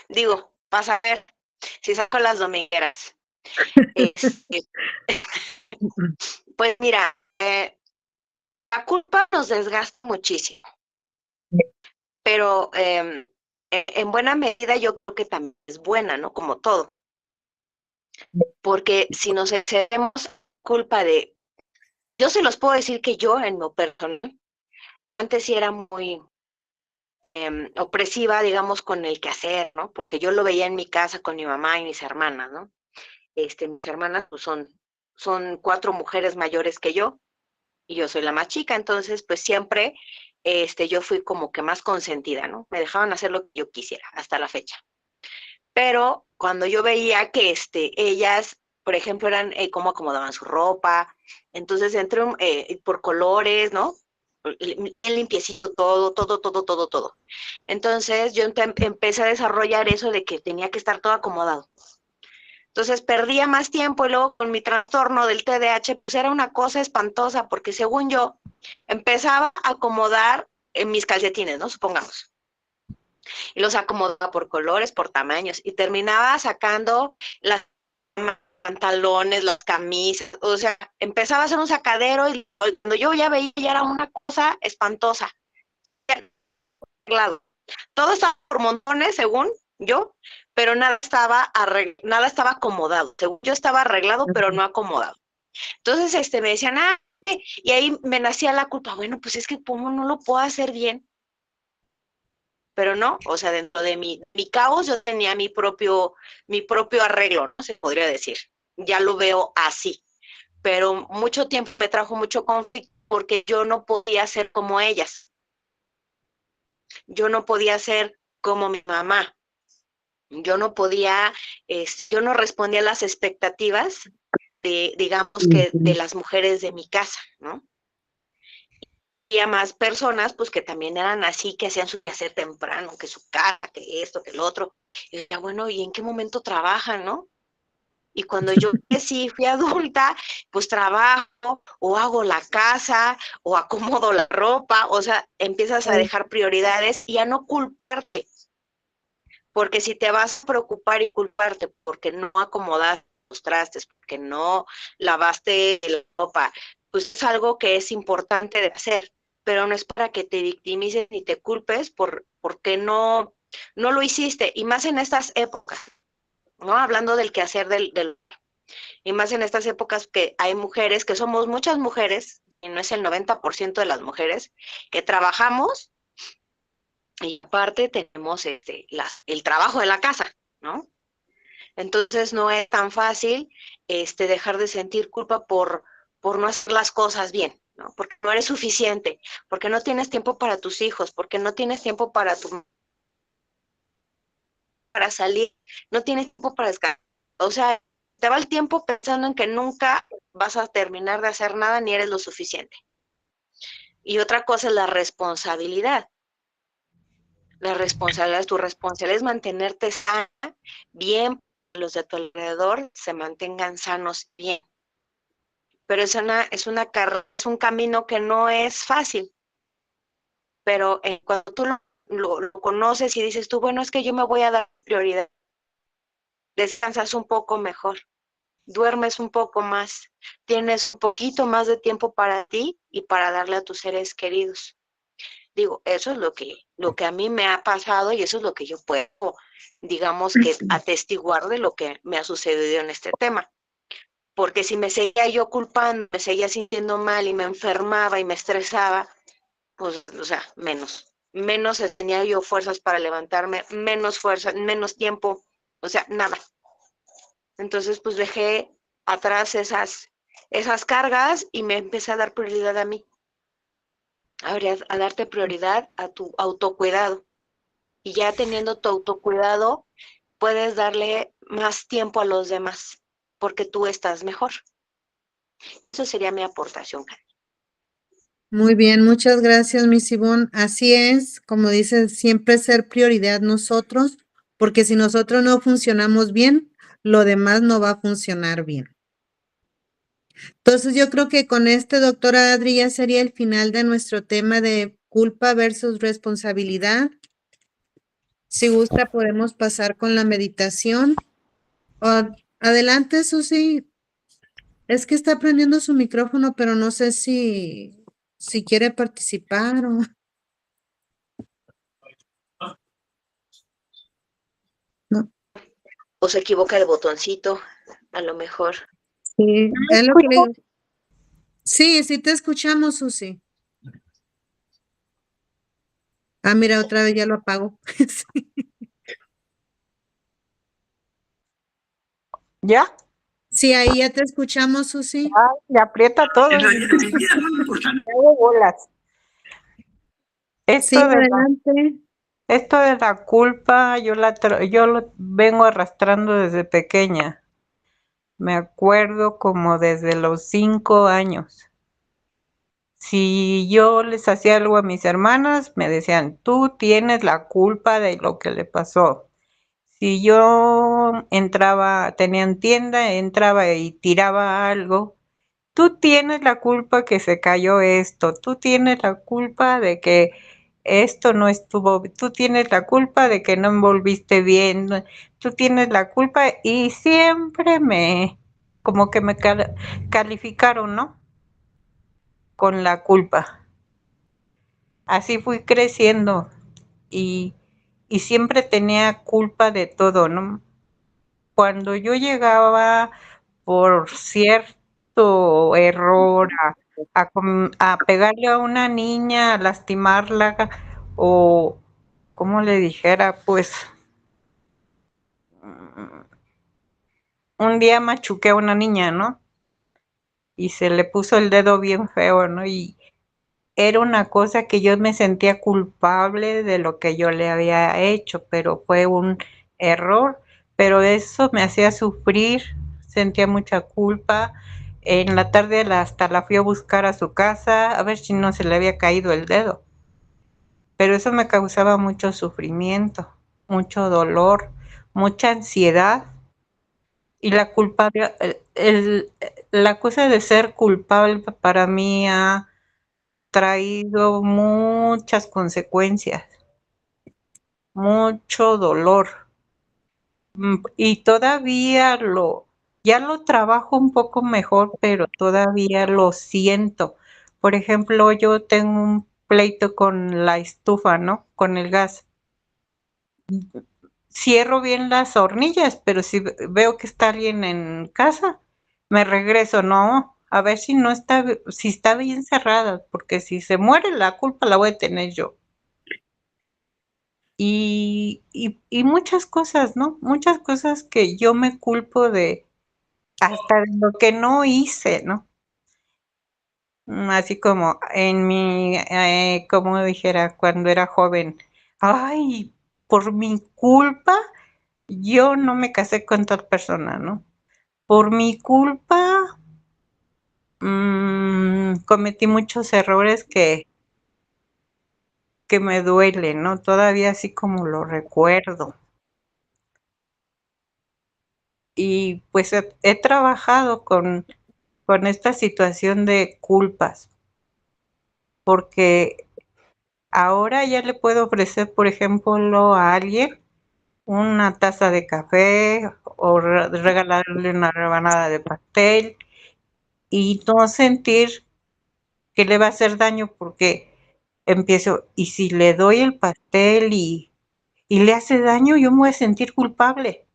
Digo, vas a ver si saco las domingueras. Pues mira, la culpa nos desgasta muchísimo. pero en buena medida yo creo que también es buena, ¿no? Como todo. Porque si nos excedemos culpa de... Yo se los puedo decir que yo, en lo personal, antes sí era muy opresiva, digamos, con el quehacer, ¿no? Porque yo lo veía en mi casa con mi mamá y mis hermanas, ¿no? Mis hermanas pues son 4 mujeres mayores que yo y yo soy la más chica, entonces pues siempre yo fui como que más consentida, ¿no? Me dejaban hacer lo que yo quisiera hasta la fecha. Pero cuando yo veía que ellas, por ejemplo, eran cómo acomodaban su ropa, entonces entré por colores, ¿no? Bien limpiecito todo, todo, todo, todo, todo. Entonces yo empecé a desarrollar eso de que tenía que estar todo acomodado. Entonces perdía más tiempo y luego con mi trastorno del TDAH, pues era una cosa espantosa porque según yo empezaba a acomodar en mis calcetines, ¿no? Supongamos. Y los acomodaba por colores, por tamaños y terminaba sacando las pantalones, las camisas, o sea, empezaba a hacer un sacadero y cuando yo ya veía ya era una cosa espantosa. Arreglado. Todo estaba por montones, según yo, pero nada estaba acomodado. Según yo estaba arreglado, pero no acomodado. Entonces, me decían, y ahí me nacía la culpa, bueno, pues es que cómo no lo puedo hacer bien. Pero no, o sea, dentro de mi caos yo tenía mi propio arreglo, no se podría decir. Ya lo veo así. Pero mucho tiempo me trajo mucho conflicto porque yo no podía ser como ellas. Yo no podía ser como mi mamá. Yo no podía, yo no respondía a las expectativas de, digamos que, de las mujeres de mi casa, ¿no? Y a más personas, pues que también eran así, que hacían su quehacer temprano, que su casa, que esto, que el otro. Y decía, bueno, ¿y en qué momento trabajan, no? Y cuando yo sí fui adulta, pues trabajo, o hago la casa, o acomodo la ropa, o sea, empiezas a dejar prioridades y a no culparte. Porque si te vas a preocupar y culparte porque no acomodaste los trastes, porque no lavaste la ropa, pues es algo que es importante de hacer, pero no es para que te victimices ni te culpes porque no lo hiciste, y más en estas épocas, ¿no? Hablando del quehacer y más en estas épocas que hay mujeres, que somos muchas mujeres, y no es el 90% de las mujeres, que trabajamos y aparte tenemos el trabajo de la casa, ¿no? Entonces no es tan fácil dejar de sentir culpa por no hacer las cosas bien, ¿no? Porque no eres suficiente, porque no tienes tiempo para tus hijos, porque no tienes tiempo para salir, no tienes tiempo para descansar. O sea, te va el tiempo pensando en que nunca vas a terminar de hacer nada ni eres lo suficiente. Y otra cosa es la responsabilidad. Tu responsabilidad es mantenerte sana, bien, que los de tu alrededor se mantengan sanos, bien. Pero es un camino que no es fácil. Pero cuando tú lo conoces y dices tú, bueno, es que yo me voy a dar prioridad, descansas un poco mejor, duermes un poco más, tienes un poquito más de tiempo para ti y para darle a tus seres queridos. Digo, eso es lo que a mí me ha pasado y eso es lo que yo puedo, digamos que atestiguar de lo que me ha sucedido en este tema. Porque si me seguía yo culpando, me seguía sintiendo mal y me enfermaba y me estresaba, pues, o sea, menos tenía yo fuerzas para levantarme, menos fuerza, menos tiempo, o sea, nada. Entonces, pues dejé atrás esas cargas y me empecé a dar prioridad a mí, a darte prioridad a tu autocuidado. Y ya teniendo tu autocuidado, puedes darle más tiempo a los demás, porque tú estás mejor. Eso sería mi aportación, Karen. Muy bien, muchas gracias, Miss Ivonne. Así es, como dices, siempre ser prioridad nosotros, porque si nosotros no funcionamos bien, lo demás no va a funcionar bien. Entonces, yo creo que con este, doctora Adri, ya sería el final de nuestro tema de culpa versus responsabilidad. Si gusta, podemos pasar con la meditación. Adelante, Susi. Es que está prendiendo su micrófono, pero no sé si quiere participar o... o se equivoca el botoncito, a lo mejor. Sí, es lo que le digo. Sí, sí te escuchamos, Susi. Ah, mira, otra vez ya lo apago. Sí. ¿Ya? Sí, ahí ya te escuchamos, Susi. Ay, le aprieta todo. Hago bolas. Sí, Esto de la, adelante. esto de la culpa, yo lo vengo arrastrando desde pequeña. Me acuerdo como desde los 5 años. Si yo les hacía algo a mis hermanas, me decían, tú tienes la culpa de lo que le pasó. Si yo entraba, tenían tienda, entraba y tiraba algo, tú tienes la culpa que se cayó esto, tú tienes la culpa de que esto no estuvo, tú tienes la culpa de que no envolviste bien, tú tienes la culpa y siempre como que me calificaron, ¿no? Con la culpa. Así fui creciendo y, y siempre tenía culpa de todo, ¿no? Cuando yo llegaba por cierto error a pegarle a una niña, a lastimarla o, como le dijera, pues un día machuqué a una niña, ¿no? Y se le puso el dedo bien feo, ¿no? Y era una cosa que yo me sentía culpable de lo que yo le había hecho, pero fue un error, pero eso me hacía sufrir, sentía mucha culpa. En la tarde hasta la fui a buscar a su casa a ver si no se le había caído el dedo, pero eso me causaba mucho sufrimiento, mucho dolor, mucha ansiedad y la culpable, la cosa de ser culpable para mí ha traído muchas consecuencias, mucho dolor. Y todavía ya lo trabajo un poco mejor, pero todavía lo siento. Por ejemplo, yo tengo un pleito con la estufa, ¿no? Con el gas. Cierro bien las hornillas, pero si veo que está alguien en casa, me regreso, no, a ver si no está, si está bien cerrada, porque si se muere la culpa la voy a tener yo. Y muchas cosas, ¿no? Muchas cosas que yo me culpo de hasta de lo que no hice, ¿no? Así como en como dijera, cuando era joven, ay, por mi culpa yo no me casé con tal persona, ¿no? Por mi culpa cometí muchos errores que me duelen, ¿no? Todavía así como lo recuerdo. Y pues he trabajado con esta situación de culpas, porque ahora ya le puedo ofrecer, por ejemplo, a alguien una taza de café o regalarle una rebanada de pastel y no sentir que le va a hacer daño porque empiezo, y si le doy el pastel y le hace daño, yo me voy a sentir culpable.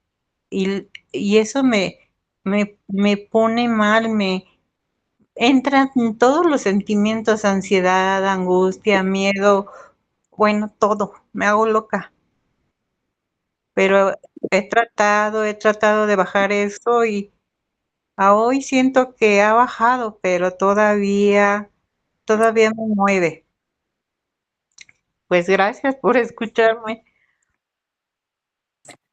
Y eso me pone mal, entran todos los sentimientos, ansiedad, angustia, miedo, bueno, todo, me hago loca. Pero he tratado de bajar eso y a hoy siento que ha bajado, pero todavía me mueve. Pues gracias por escucharme.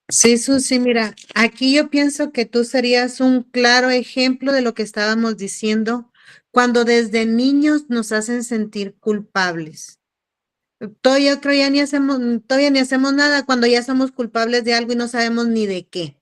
Sí, Susi, mira, aquí yo pienso que tú serías un claro ejemplo de lo que estábamos diciendo cuando desde niños nos hacen sentir culpables. Todavía ni hacemos nada cuando ya somos culpables de algo y no sabemos ni de qué.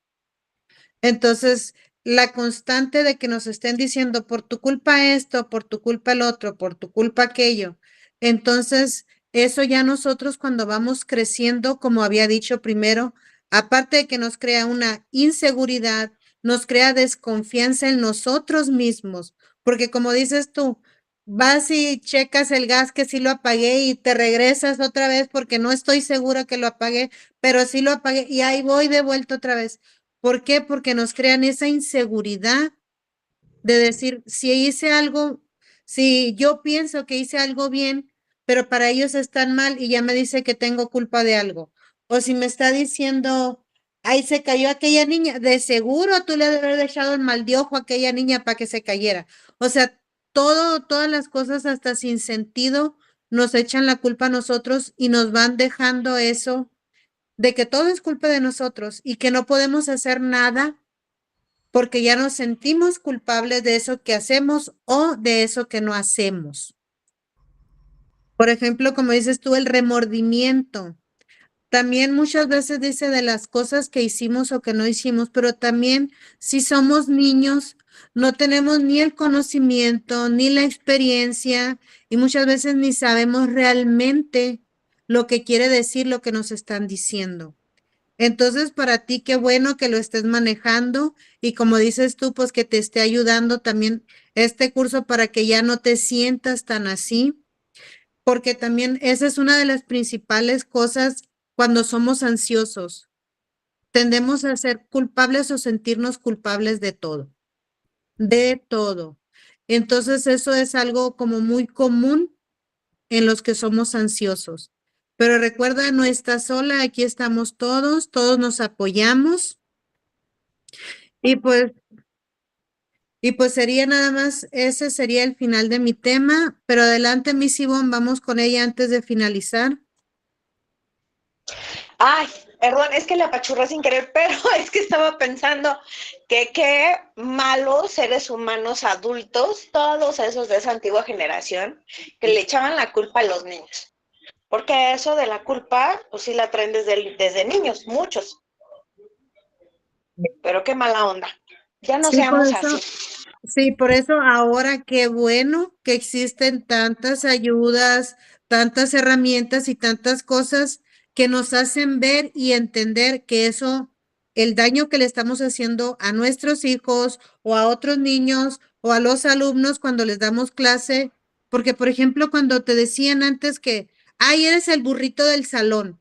Entonces, la constante de que nos estén diciendo por tu culpa esto, por tu culpa el otro, por tu culpa aquello. Entonces, eso ya nosotros cuando vamos creciendo, como había dicho primero, aparte de que nos crea una inseguridad, nos crea desconfianza en nosotros mismos, porque como dices tú, vas y checas el gas que sí lo apagué y te regresas otra vez porque no estoy segura que lo apagué, pero sí lo apagué y ahí voy de vuelta otra vez. ¿Por qué? Porque nos crean esa inseguridad de decir, si hice algo, si yo pienso que hice algo bien, pero para ellos están mal y ya me dice que tengo culpa de algo. O si me está diciendo, ahí se cayó aquella niña, de seguro tú le debes haber echado el mal de ojo a aquella niña para que se cayera. O sea, todas las cosas hasta sin sentido nos echan la culpa a nosotros y nos van dejando eso de que todo es culpa de nosotros y que no podemos hacer nada porque ya nos sentimos culpables de eso que hacemos o de eso que no hacemos. Por ejemplo, como dices tú, el remordimiento. También muchas veces dice de las cosas que hicimos o que no hicimos, pero también si somos niños, no tenemos ni el conocimiento, ni la experiencia y muchas veces ni sabemos realmente lo que quiere decir lo que nos están diciendo. Entonces, para ti, qué bueno que lo estés manejando y como dices tú, pues que te esté ayudando también este curso para que ya no te sientas tan así, porque también esa es una de las principales cosas cuando somos ansiosos. Tendemos a ser culpables o sentirnos culpables de todo, de todo. Entonces, eso es algo como muy común en los que somos ansiosos. Pero recuerda, no estás sola, aquí estamos todos nos apoyamos. Y pues, y pues sería nada más, ese sería el final de mi tema, pero adelante, Miss Ivonne, vamos con ella antes de finalizar. Ay, perdón, es que la apachurré sin querer, pero es que estaba pensando que qué malos seres humanos adultos, todos esos de esa antigua generación, que le echaban la culpa a los niños. Porque eso de la culpa, pues sí la traen desde niños, muchos. Pero qué mala onda. Ya no Sí, por seamos eso, así. sí, por eso ahora qué bueno que existen tantas ayudas, tantas herramientas y tantas cosas que nos hacen ver y entender que eso, el daño que le estamos haciendo a nuestros hijos o a otros niños o a los alumnos cuando les damos clase, porque por ejemplo, cuando te decían antes que, ay, eres el burrito del salón.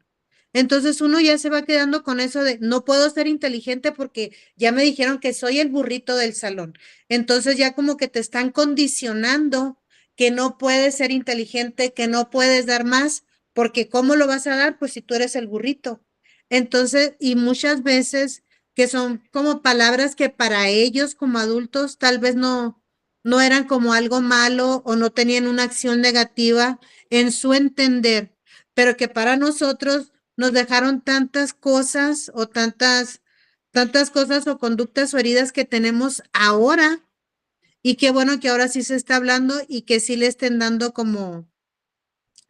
Entonces uno ya se va quedando con eso de no puedo ser inteligente porque ya me dijeron que soy el burrito del salón. Entonces ya como que te están condicionando que no puedes ser inteligente, que no puedes dar más, porque ¿cómo lo vas a dar? Pues si tú eres el burrito. Entonces, y muchas veces que son como palabras que para ellos como adultos tal vez no eran como algo malo o no tenían una acción negativa en su entender, pero que para nosotros nos dejaron tantas cosas o tantas cosas o conductas o heridas que tenemos ahora y qué bueno que ahora sí se está hablando y que sí le estén dando como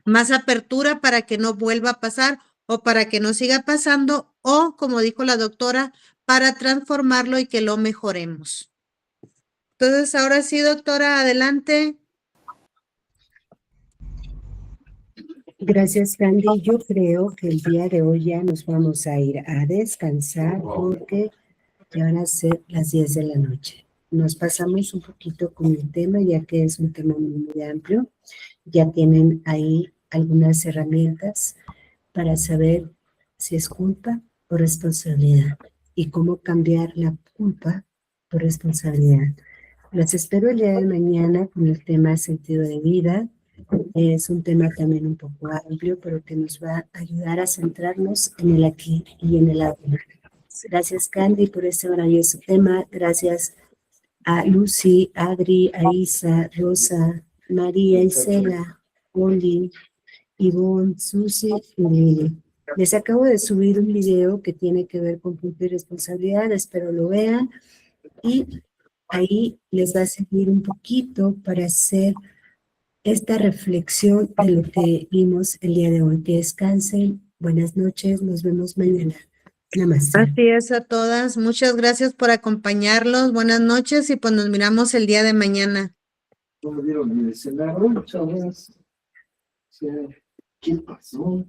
más apertura para que no vuelva a pasar o para que no siga pasando o, como dijo la doctora, para transformarlo y que lo mejoremos. Entonces, ahora sí, doctora, adelante. Gracias, Candy. Yo creo que el día de hoy ya nos vamos a ir a descansar porque ya van a ser las 10 de la noche. Nos pasamos un poquito con el tema, ya que es un tema muy amplio. Ya tienen ahí algunas herramientas para saber si es culpa o responsabilidad y cómo cambiar la culpa por responsabilidad. Las espero el día de mañana con el tema sentido de vida. Es un tema también un poco amplio, pero que nos va a ayudar a centrarnos en el aquí y en el ahora. Gracias, Candy, por este maravilloso tema. Gracias a Lucy, Adri, a Isa, Rosa, María, Isela, Oli, Ivonne, Susi y Lili. Les acabo de subir un video que tiene que ver con culpa y responsabilidad. Espero lo vean. Y ahí les va a servir un poquito para hacer esta reflexión de lo que vimos el día de hoy. Que descansen. Buenas noches. Nos vemos mañana. Namaste. Así es a todas. Muchas gracias por acompañarlos. Buenas noches y pues nos miramos el día de mañana. ¿Cómo vieron mi escenario, chavas? ¿Qué pasó?